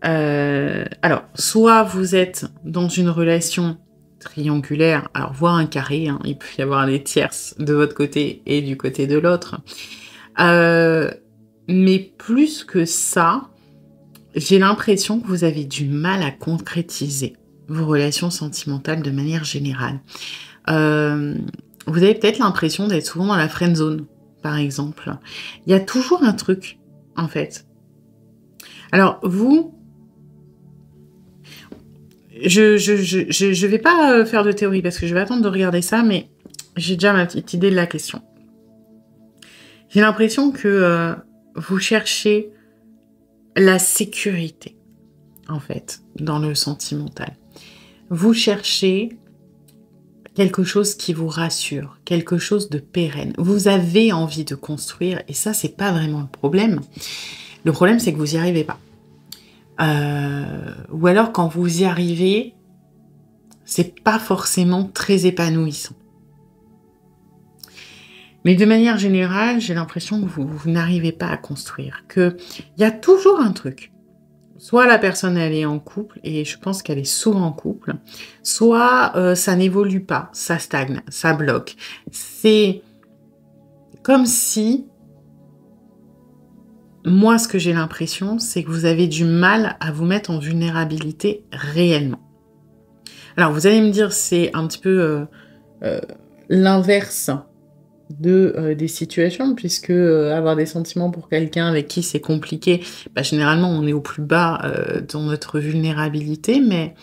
Alors, soit vous êtes dans une relation triangulaire, alors voire un carré, hein, il peut y avoir des tierces de votre côté et du côté de l'autre. Mais plus que ça, j'ai l'impression que vous avez du mal à concrétiser vos relations sentimentales de manière générale. Vous avez peut-être l'impression d'être souvent dans la friend zone, par exemple. Il y a toujours un truc, en fait. Alors, vous... Je vais pas faire de théorie, parce que je vais attendre de regarder ça, mais j'ai déjà ma petite idée de la question. J'ai l'impression que vous cherchez la sécurité, en fait, dans le sentimental. Vous cherchez quelque chose qui vous rassure, quelque chose de pérenne. Vous avez envie de construire, et ça, c'est pas vraiment le problème. Le problème, c'est que vous n'y arrivez pas. Ou alors, quand vous y arrivez, c'est pas forcément très épanouissant. Mais de manière générale, j'ai l'impression que vous n'arrivez pas à construire, qu'il y a toujours un truc. Soit la personne, elle est en couple, et je pense qu'elle est souvent en couple, soit ça n'évolue pas, ça stagne, ça bloque. C'est comme si, moi, ce que j'ai l'impression, c'est que vous avez du mal à vous mettre en vulnérabilité réellement. Alors, vous allez me dire, c'est un petit peu l'inverse des situations, puisque avoir des sentiments pour quelqu'un avec qui c'est compliqué, généralement on est au plus bas dans notre vulnérabilité, mais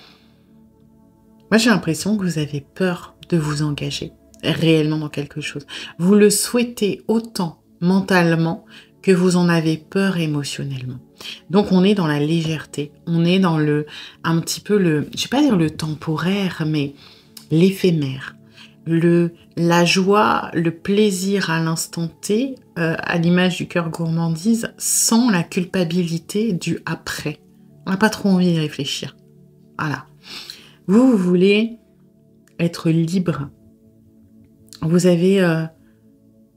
moi j'ai l'impression que vous avez peur de vous engager réellement dans quelque chose. Vous le souhaitez autant mentalement que vous en avez peur émotionnellement. Donc on est dans la légèreté, on est dans un petit peu je vais pas dire le temporaire, mais l'éphémère. la joie, le plaisir à l'instant T, à l'image du cœur gourmandise, sans la culpabilité du après. On n'a pas trop envie de réfléchir. Voilà. Vous voulez être libre. Vous avez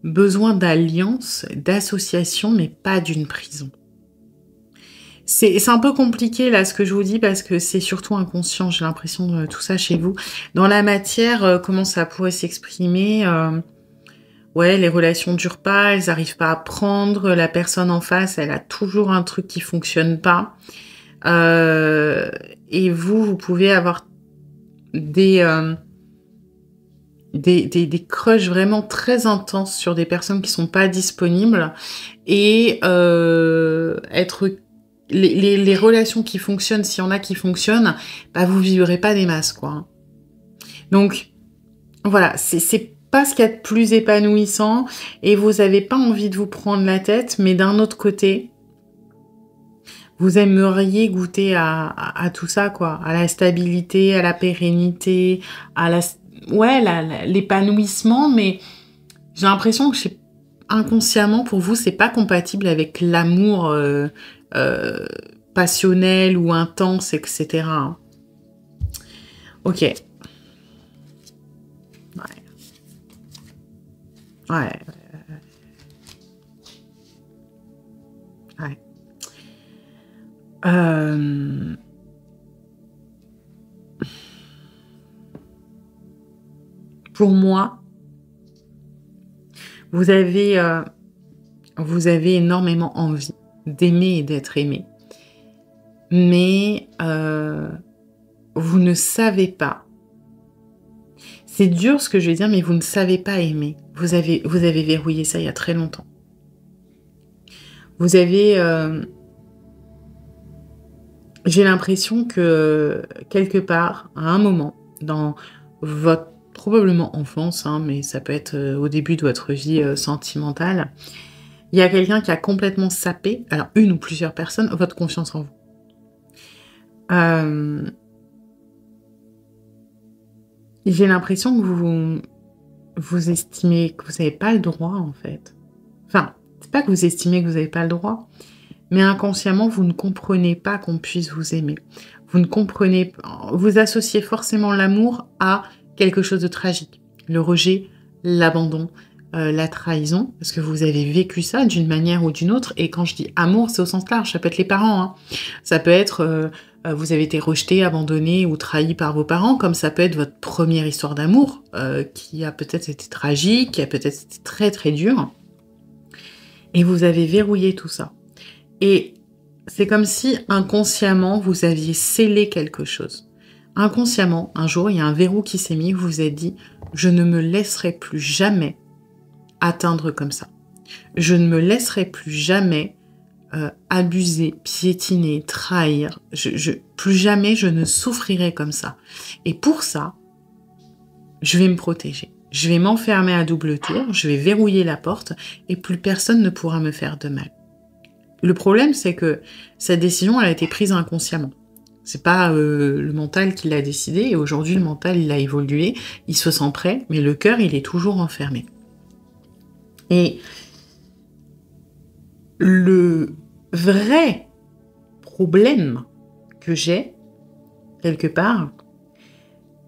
besoin d'alliance, d'association, mais pas d'une prison. C'est un peu compliqué là ce que je vous dis parce que c'est surtout inconscient, j'ai l'impression de tout ça chez vous. Dans la matière, comment ça pourrait s'exprimer ouais, les relations durent pas, elles n'arrivent pas à prendre, la personne en face, elle a toujours un truc qui fonctionne pas. Et vous pouvez avoir des crushs vraiment très intenses sur des personnes qui sont pas disponibles et être les relations qui fonctionnent, s'il y en a qui fonctionnent, bah vous vivrez pas des masses, quoi. Donc, voilà, c'est pas ce qu'il y a de plus épanouissant et vous avez pas envie de vous prendre la tête, mais d'un autre côté, vous aimeriez goûter à tout ça, quoi. À la stabilité, à la pérennité, à l'épanouissement, mais j'ai l'impression que inconsciemment, pour vous, c'est pas compatible avec l'amour passionnel ou intense, etc. Ok. Ouais. Ouais. Ouais. Pour moi, vous avez énormément envie d'aimer et d'être aimé. Mais vous ne savez pas. C'est dur ce que je vais dire, mais vous ne savez pas aimer. Vous avez verrouillé ça il y a très longtemps. Vous avez... j'ai l'impression que quelque part, à un moment, dans votre probablement enfance, hein, mais ça peut être au début de votre vie sentimentale, il y a quelqu'un qui a complètement sapé, alors une ou plusieurs personnes, votre confiance en vous. J'ai l'impression que vous estimez que vous n'avez pas le droit, en fait. Enfin, c'est pas que vous estimez que vous n'avez pas le droit, mais inconsciemment, vous ne comprenez pas qu'on puisse vous aimer. Vous ne comprenez pas. Vous associez forcément l'amour à quelque chose de tragique. Le rejet, l'abandon, la trahison, parce que vous avez vécu ça d'une manière ou d'une autre. Et quand je dis amour, c'est au sens large. Ça peut être les parents. Hein. Ça peut être vous avez été rejeté, abandonné ou trahi par vos parents, comme ça peut être votre première histoire d'amour, qui a peut-être été tragique, qui a peut-être été très très dure. Et vous avez verrouillé tout ça. Et c'est comme si inconsciemment, vous aviez scellé quelque chose. Inconsciemment, un jour, il y a un verrou qui s'est mis, vous vous êtes dit « Je ne me laisserai plus jamais atteindre comme ça. Je ne me laisserai plus jamais abuser, piétiner, trahir. Plus jamais je ne souffrirai comme ça. Et pour ça, je vais me protéger. Je vais m'enfermer à double tour, je vais verrouiller la porte et plus personne ne pourra me faire de mal. » Le problème, c'est que cette décision, elle a été prise inconsciemment. C'est pas le mental qui l'a décidé, et aujourd'hui, le mental, il a évolué, il se sent prêt, mais le cœur, il est toujours enfermé. Et le vrai problème que j'ai, quelque part,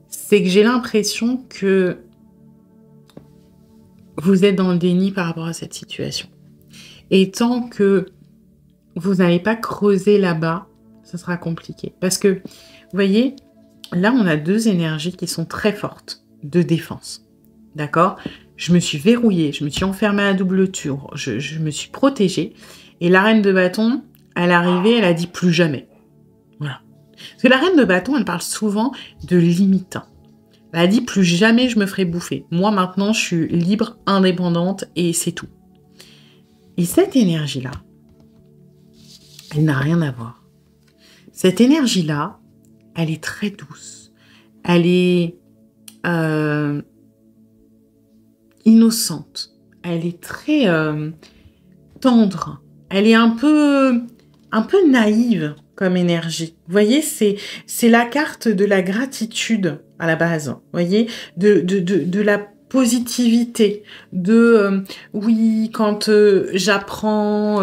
c'est que j'ai l'impression que vous êtes dans le déni par rapport à cette situation. Et tant que vous n'allez pas creuser là-bas, ce sera compliqué. Parce que, vous voyez, là, on a deux énergies qui sont très fortes de défense. D'accord ? Je me suis verrouillée, je me suis enfermée à double tour, je me suis protégée. Et la reine de bâton, à l'arrivée, elle a dit plus jamais. Voilà. Parce que la reine de bâton, elle parle souvent de limitant. Elle a dit plus jamais je me ferai bouffer. Moi, maintenant, je suis libre, indépendante et c'est tout. Et cette énergie-là, elle n'a rien à voir. Cette énergie-là, elle est très douce. Elle est innocente. Elle est très tendre. Elle est un peu naïve comme énergie. Vous voyez, c'est la carte de la gratitude à la base. Vous voyez, de la positivité, oui, quand j'apprends,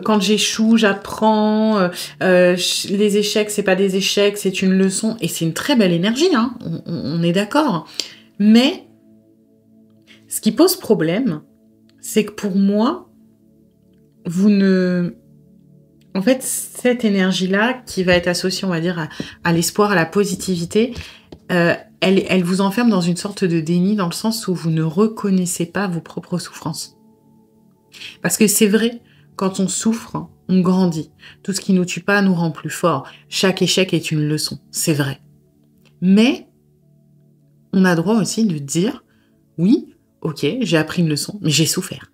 quand j'échoue, j'apprends, les échecs, c'est pas des échecs, c'est une leçon, et c'est une très belle énergie, hein, on est d'accord. Mais ce qui pose problème, c'est que pour moi, en fait, cette énergie-là, qui va être associée, on va dire, à l'espoir, à la positivité, elle vous enferme dans une sorte de déni, dans le sens où vous ne reconnaissez pas vos propres souffrances. Parce que c'est vrai, quand on souffre, on grandit. Tout ce qui nous tue pas nous rend plus forts. Chaque échec est une leçon, c'est vrai. Mais on a droit aussi de dire, oui, ok, j'ai appris une leçon, mais j'ai souffert.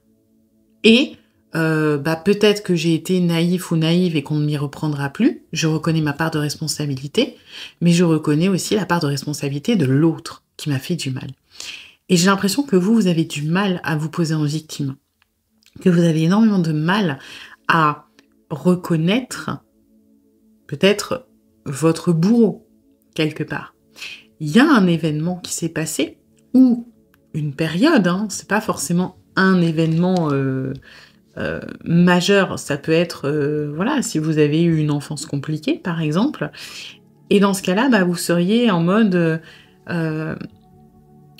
Et peut-être que j'ai été naïf ou naïve et qu'on ne m'y reprendra plus. Je reconnais ma part de responsabilité, mais je reconnais aussi la part de responsabilité de l'autre qui m'a fait du mal. Et j'ai l'impression que vous avez du mal à vous poser en victime, que vous avez énormément de mal à reconnaître peut-être votre bourreau quelque part. Il y a un événement qui s'est passé, ou une période, hein, c'est pas forcément un événement majeur, ça peut être, voilà, si vous avez eu une enfance compliquée, par exemple, et dans ce cas-là, vous seriez en mode,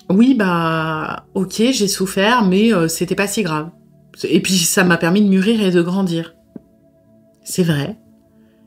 oui, ok, j'ai souffert, mais c'était pas si grave. Et puis, ça m'a permis de mûrir et de grandir. C'est vrai,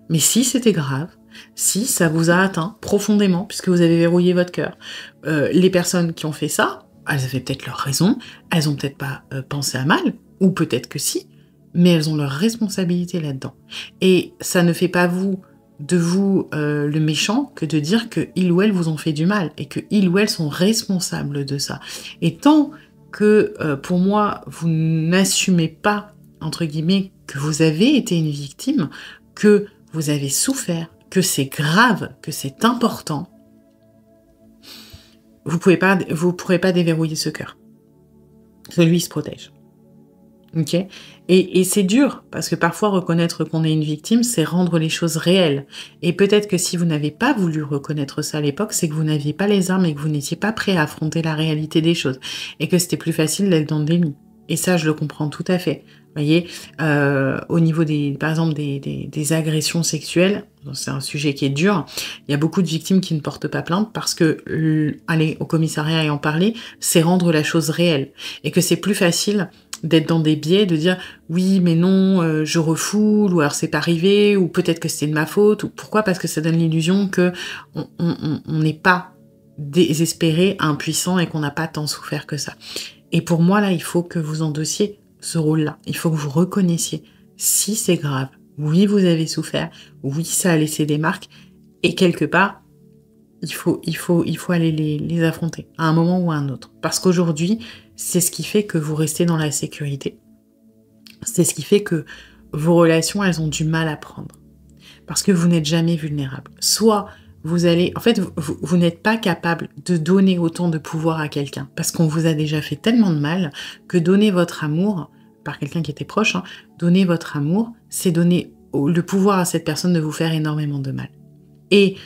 mais si c'était grave, si ça vous a atteint profondément, puisque vous avez verrouillé votre cœur, les personnes qui ont fait ça, elles avaient peut-être leur raison, elles ont peut-être pas pensé à mal, ou peut-être que si, mais elles ont leur responsabilité là-dedans. Et ça ne fait pas de vous le méchant que de dire que ils ou elles vous ont fait du mal, et que ils ou elles sont responsables de ça. Et tant que, pour moi, vous n'assumez pas, entre guillemets, que vous avez été une victime, que vous avez souffert, que c'est grave, que c'est important, vous pourrez pas déverrouiller ce cœur. Celui, il se protège. Ok ? Et c'est dur, parce que parfois, reconnaître qu'on est une victime, c'est rendre les choses réelles. Et peut-être que si vous n'avez pas voulu reconnaître ça à l'époque, c'est que vous n'aviez pas les armes et que vous n'étiez pas prêt à affronter la réalité des choses. Et que c'était plus facile d'être dans le déni. Et ça, je le comprends tout à fait. Vous voyez, au niveau par exemple, des agressions sexuelles, c'est un sujet qui est dur, il y a beaucoup de victimes qui ne portent pas plainte parce que aller au commissariat et en parler, c'est rendre la chose réelle. Et que c'est plus facile d'être dans des biais, de dire oui mais non, je refoule, ou alors c'est pas arrivé, ou peut-être que c'était de ma faute, ou pourquoi ? Parce que ça donne l'illusion que on n'est pas désespéré, impuissant, et qu'on n'a pas tant souffert que ça. Et pour moi là, il faut que vous endossiez ce rôle-là. Il faut que vous reconnaissiez si c'est grave. Oui, vous avez souffert. Oui, ça a laissé des marques. Et quelque part, il faut aller les affronter à un moment ou à un autre. Parce qu'aujourd'hui, c'est ce qui fait que vous restez dans la sécurité. C'est ce qui fait que vos relations, elles ont du mal à prendre. Parce que vous n'êtes jamais vulnérable. Soit vous allez... En fait, vous n'êtes pas capable de donner autant de pouvoir à quelqu'un. Parce qu'on vous a déjà fait tellement de mal que donner votre amour, par quelqu'un qui était proche, hein, donner votre amour, c'est donner le pouvoir à cette personne de vous faire énormément de mal. Et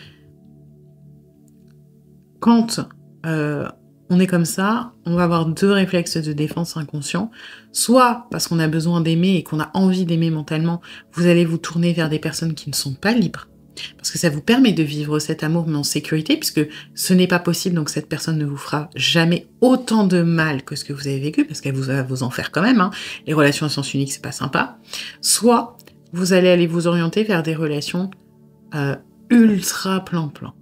quand on est comme ça, on va avoir deux réflexes de défense inconscients. Soit parce qu'on a besoin d'aimer et qu'on a envie d'aimer mentalement, vous allez vous tourner vers des personnes qui ne sont pas libres. Parce que ça vous permet de vivre cet amour mais en sécurité, puisque ce n'est pas possible, donc cette personne ne vous fera jamais autant de mal que ce que vous avez vécu, parce qu'elle va vous en faire quand même. Hein. Les relations à sens unique, c'est pas sympa. Soit vous allez aller vous orienter vers des relations ultra plan-plan.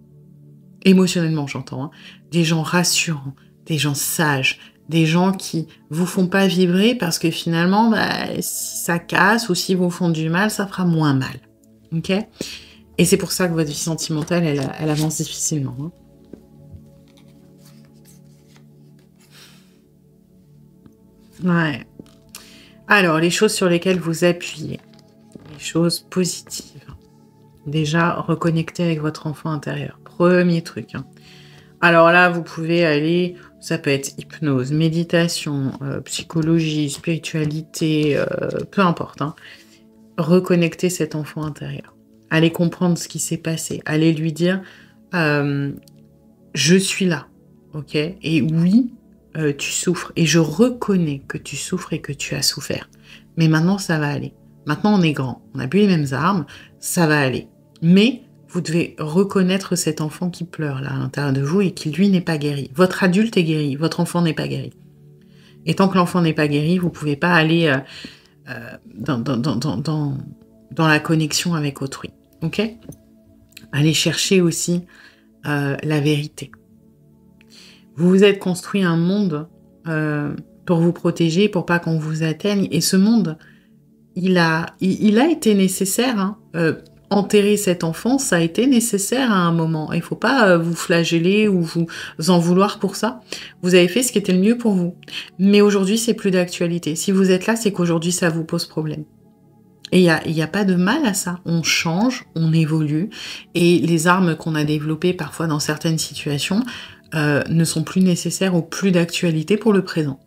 Émotionnellement, j'entends. Hein. Des gens rassurants, des gens sages, des gens qui vous font pas vibrer parce que finalement, si ça casse ou si vous font du mal, ça fera moins mal. Ok ? Et c'est pour ça que votre vie sentimentale, elle avance difficilement. Hein. Ouais. Alors, les choses sur lesquelles vous appuyez. Les choses positives. Déjà, reconnecter avec votre enfant intérieur. Premier truc. Hein. Alors là, vous pouvez aller... Ça peut être hypnose, méditation, psychologie, spiritualité, peu importe. Hein. Reconnecter cet enfant intérieur. Allez comprendre ce qui s'est passé. Allez lui dire, je suis là, ok? Et oui, tu souffres. Et je reconnais que tu souffres et que tu as souffert. Mais maintenant, ça va aller. Maintenant, on est grand. On n'a plus les mêmes armes. Ça va aller. Mais vous devez reconnaître cet enfant qui pleure là à l'intérieur de vous et qui, lui, n'est pas guéri. Votre adulte est guéri. Votre enfant n'est pas guéri. Et tant que l'enfant n'est pas guéri, vous ne pouvez pas aller dans la connexion avec autrui. Ok? Allez chercher aussi la vérité. Vous vous êtes construit un monde pour vous protéger, pour pas qu'on vous atteigne. Et ce monde, il a été nécessaire. Hein. Enterrer cet enfant, ça a été nécessaire à un moment. Il ne faut pas vous flageller ou vous en vouloir pour ça. Vous avez fait ce qui était le mieux pour vous. Mais aujourd'hui, c'est plus d'actualité. Si vous êtes là, c'est qu'aujourd'hui, ça vous pose problème. Et il y a pas de mal à ça. On change, on évolue. Et les armes qu'on a développées parfois dans certaines situations ne sont plus nécessaires ou plus d'actualité pour le présent.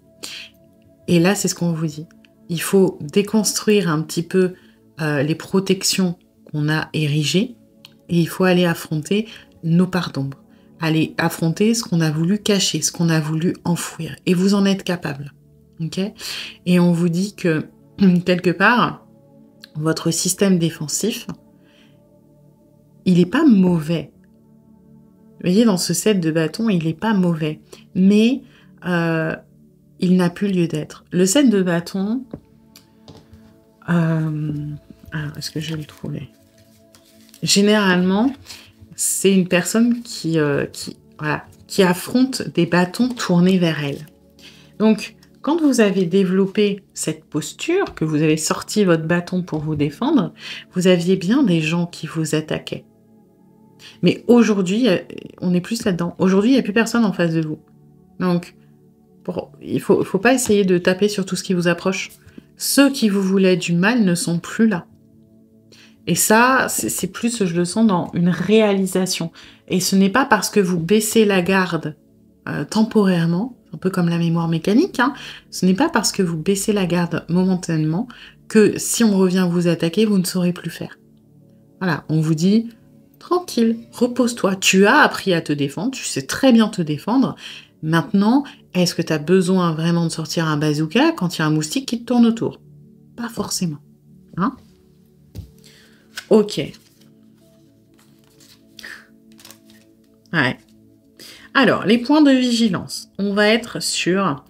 Et là, c'est ce qu'on vous dit. Il faut déconstruire un petit peu les protections qu'on a érigées et il faut aller affronter nos parts d'ombre. Aller affronter ce qu'on a voulu cacher, ce qu'on a voulu enfouir. Et vous en êtes capable. Okay ? Et on vous dit que, quelque part, votre système défensif, il n'est pas mauvais. Vous voyez, dans ce set de bâtons, il n'est pas mauvais. Mais il n'a plus lieu d'être. Le set de bâtons... alors, est-ce que je vais le trouver? Généralement, c'est une personne qui affronte des bâtons tournés vers elle. Donc, quand vous avez développé cette posture, que vous avez sorti votre bâton pour vous défendre, vous aviez bien des gens qui vous attaquaient. Mais aujourd'hui, on n'est plus là-dedans. Aujourd'hui, il n'y a plus personne en face de vous. Donc, il faut pas essayer de taper sur tout ce qui vous approche. Ceux qui vous voulaient du mal ne sont plus là. Et ça, c'est plus, je le sens, dans une réalisation. Et ce n'est pas parce que vous baissez la garde temporairement, un peu comme la mémoire mécanique, hein, ce n'est pas parce que vous baissez la garde momentanément que si on revient vous attaquer, vous ne saurez plus faire. Voilà, on vous dit, tranquille, repose-toi, tu as appris à te défendre, tu sais très bien te défendre. Maintenant, est-ce que tu as besoin vraiment de sortir un bazooka quand il y a un moustique qui te tourne autour? Pas forcément. Hein? Ok. Ouais. Alors, les points de vigilance. On va être sur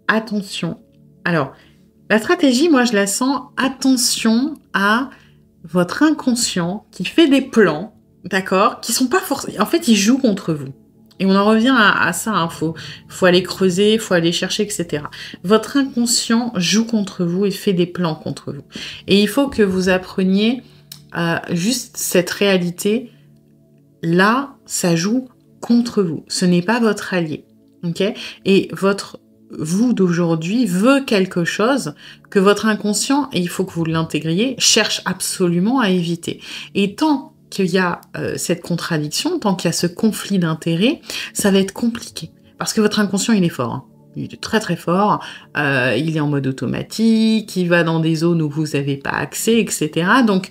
attention. Alors, la stratégie, moi, je la sens attention à votre inconscient qui fait des plans, d'accord, qui sont pas forcément... En fait, il joue contre vous. Et on en revient à ça, hein. Faut aller creuser, faut aller chercher, etc. Votre inconscient joue contre vous et fait des plans contre vous. Et il faut que vous appreniez juste cette réalité. Là, ça joue contre vous. Ce n'est pas votre allié. Ok ? Et votre vous d'aujourd'hui veut quelque chose que votre inconscient, et il faut que vous l'intégriez, cherche absolument à éviter. Et tant qu'il y a cette contradiction, tant qu'il y a ce conflit d'intérêts, ça va être compliqué. Parce que votre inconscient, il est fort. Hein. Il est très très fort. Il est en mode automatique. Il va dans des zones où vous n'avez pas accès, etc. Donc,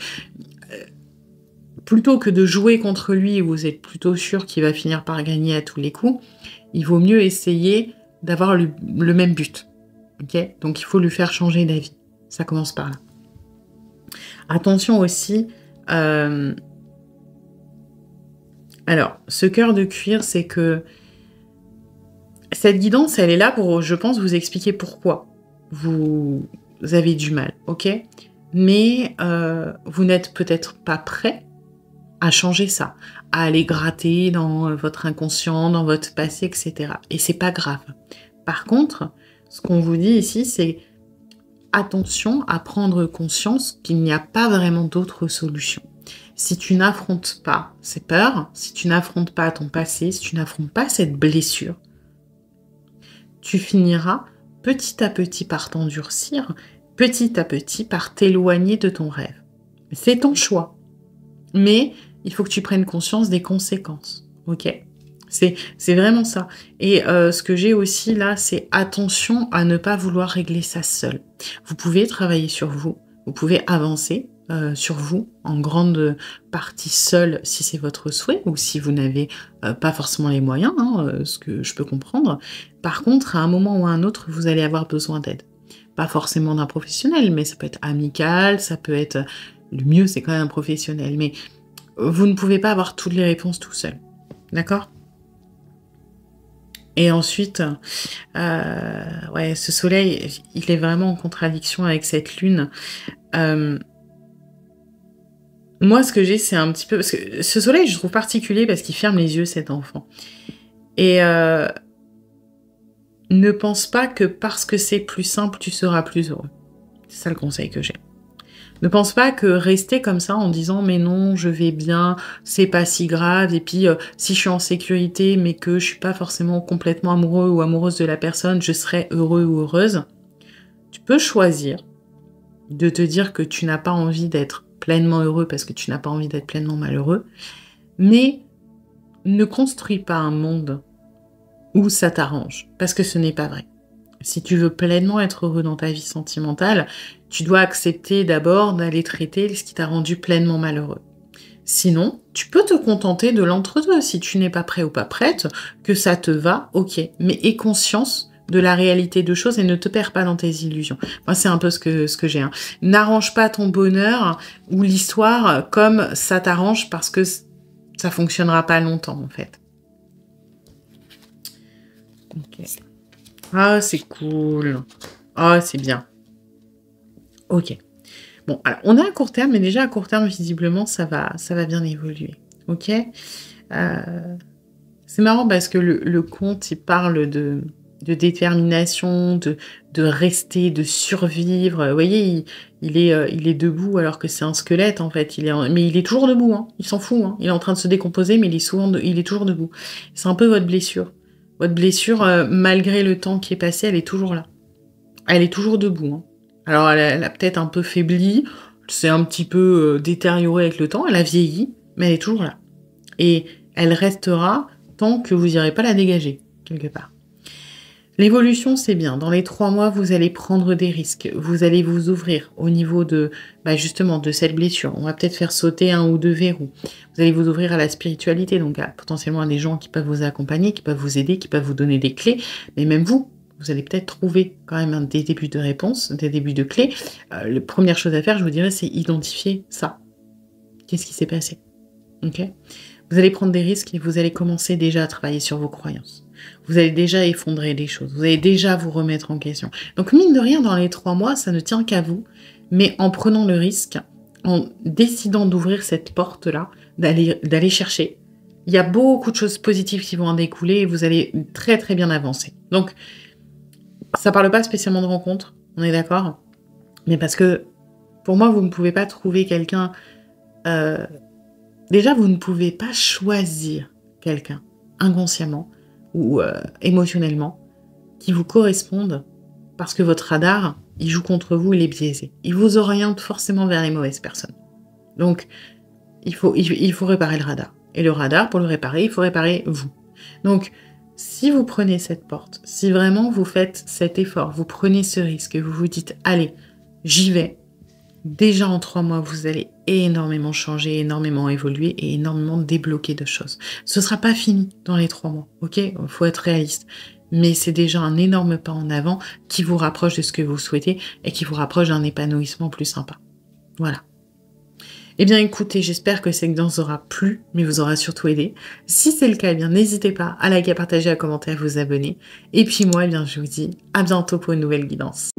plutôt que de jouer contre lui, où vous êtes plutôt sûr qu'il va finir par gagner à tous les coups, il vaut mieux essayer d'avoir le même but. Okay ? Donc, il faut lui faire changer d'avis. Ça commence par là. Attention aussi... Alors, ce cœur de cuir, c'est que cette guidance, elle est là pour, je pense, vous expliquer pourquoi vous avez du mal, ok ? Mais vous n'êtes peut-être pas prêt à changer ça, à aller gratter dans votre inconscient, dans votre passé, etc. Et c'est pas grave. Par contre, ce qu'on vous dit ici, c'est attention à prendre conscience qu'il n'y a pas vraiment d'autre solution. Si tu n'affrontes pas ces peurs, si tu n'affrontes pas ton passé, si tu n'affrontes pas cette blessure, tu finiras petit à petit par t'endurcir, petit à petit par t'éloigner de ton rêve. C'est ton choix. Mais il faut que tu prennes conscience des conséquences. Ok ? C'est vraiment ça. Et ce que j'ai aussi là, c'est attention à ne pas vouloir régler ça seul. Vous pouvez travailler sur vous, vous pouvez avancer, sur vous, en grande partie seul si c'est votre souhait ou si vous n'avez pas forcément les moyens, hein, ce que je peux comprendre. Par contre, à un moment ou à un autre, vous allez avoir besoin d'aide. Pas forcément d'un professionnel, mais ça peut être amical, ça peut être... Le mieux, c'est quand même un professionnel, mais vous ne pouvez pas avoir toutes les réponses tout seul. D'accord ? Et ensuite, ouais, ce soleil, il est vraiment en contradiction avec cette lune. Moi, ce que j'ai, c'est un petit peu... Parce que ce soleil, je trouve particulier parce qu'il ferme les yeux, cet enfant. Et ne pense pas que parce que c'est plus simple, tu seras plus heureux. C'est ça le conseil que j'ai. Ne pense pas que rester comme ça en disant mais non, je vais bien, c'est pas si grave, et puis si je suis en sécurité mais que je suis pas forcément complètement amoureux ou amoureuse de la personne, je serai heureux ou heureuse. Tu peux choisir de te dire que tu n'as pas envie d'être pleinement heureux parce que tu n'as pas envie d'être pleinement malheureux, mais ne construis pas un monde où ça t'arrange, parce que ce n'est pas vrai. Si tu veux pleinement être heureux dans ta vie sentimentale, tu dois accepter d'abord d'aller traiter ce qui t'a rendu pleinement malheureux. Sinon, tu peux te contenter de l'entre-deux si tu n'es pas prêt ou pas prête, que ça te va, ok. Mais aie conscience de la réalité de choses et ne te perds pas dans tes illusions. Moi, c'est un peu ce que j'ai. Hein. N'arrange pas ton bonheur ou l'histoire comme ça t'arrange parce que ça fonctionnera pas longtemps, en fait. Ok. Ah, c'est cool. Ah, c'est bien. Ok. Bon, alors, on est à court terme, mais déjà à court terme, visiblement, ça va bien évoluer. Ok. C'est marrant parce que le conte, il parle de détermination, de rester, de survivre. Vous voyez, il est debout alors que c'est un squelette, en fait. Mais il est toujours debout, hein. Il s'en fout, hein. Il est en train de se décomposer, mais il est toujours debout. C'est un peu votre blessure. Votre blessure, malgré le temps qui est passé, elle est toujours là. Elle est toujours debout, hein. Alors, elle a peut-être un peu faibli, c'est un petit peu détérioré avec le temps, elle a vieilli, mais elle est toujours là. Et elle restera tant que vous n'irez pas la dégager, quelque part. L'évolution, c'est bien. Dans les 3 mois, vous allez prendre des risques. Vous allez vous ouvrir au niveau de, justement, de cette blessure. On va peut-être faire sauter 1 ou 2 verrous. Vous allez vous ouvrir à la spiritualité, donc potentiellement à des gens qui peuvent vous accompagner, qui peuvent vous aider, qui peuvent vous donner des clés. Mais même vous allez peut-être trouver quand même des débuts de réponses, des débuts de clés. La première chose à faire, je vous dirais, c'est identifier ça. Qu'est-ce qui s'est passé ? Ok ? Vous allez prendre des risques et vous allez commencer déjà à travailler sur vos croyances. Vous allez déjà effondrer des choses. Vous allez déjà vous remettre en question. Donc, mine de rien, dans les 3 mois, ça ne tient qu'à vous. Mais en prenant le risque, en décidant d'ouvrir cette porte-là, d'aller chercher, il y a beaucoup de choses positives qui vont en découler et vous allez très très bien avancer. Donc, ça parle pas spécialement de rencontre, on est d'accord ? Mais parce que, pour moi, vous ne pouvez pas trouver quelqu'un... Déjà, vous ne pouvez pas choisir quelqu'un inconsciemment ou émotionnellement qui vous corresponde parce que votre radar, il joue contre vous, il est biaisé. Il vous oriente forcément vers les mauvaises personnes. Donc, il faut réparer le radar. Et le radar, pour le réparer, il faut réparer vous. Donc, si vous prenez cette porte, si vraiment vous faites cet effort, vous prenez ce risque, vous vous dites « Allez, j'y vais », déjà en 3 mois, vous allez énormément changer, énormément évoluer et énormément débloquer de choses. Ce ne sera pas fini dans les 3 mois, ok ? Il faut être réaliste. Mais c'est déjà un énorme pas en avant qui vous rapproche de ce que vous souhaitez et qui vous rapproche d'un épanouissement plus sympa. Voilà. Eh bien écoutez, j'espère que cette guidance aura plu, mais vous aura surtout aidé. Si c'est le cas, eh bien n'hésitez pas à liker, à partager, à commenter, à vous abonner. Et puis moi, eh bien je vous dis à bientôt pour une nouvelle guidance.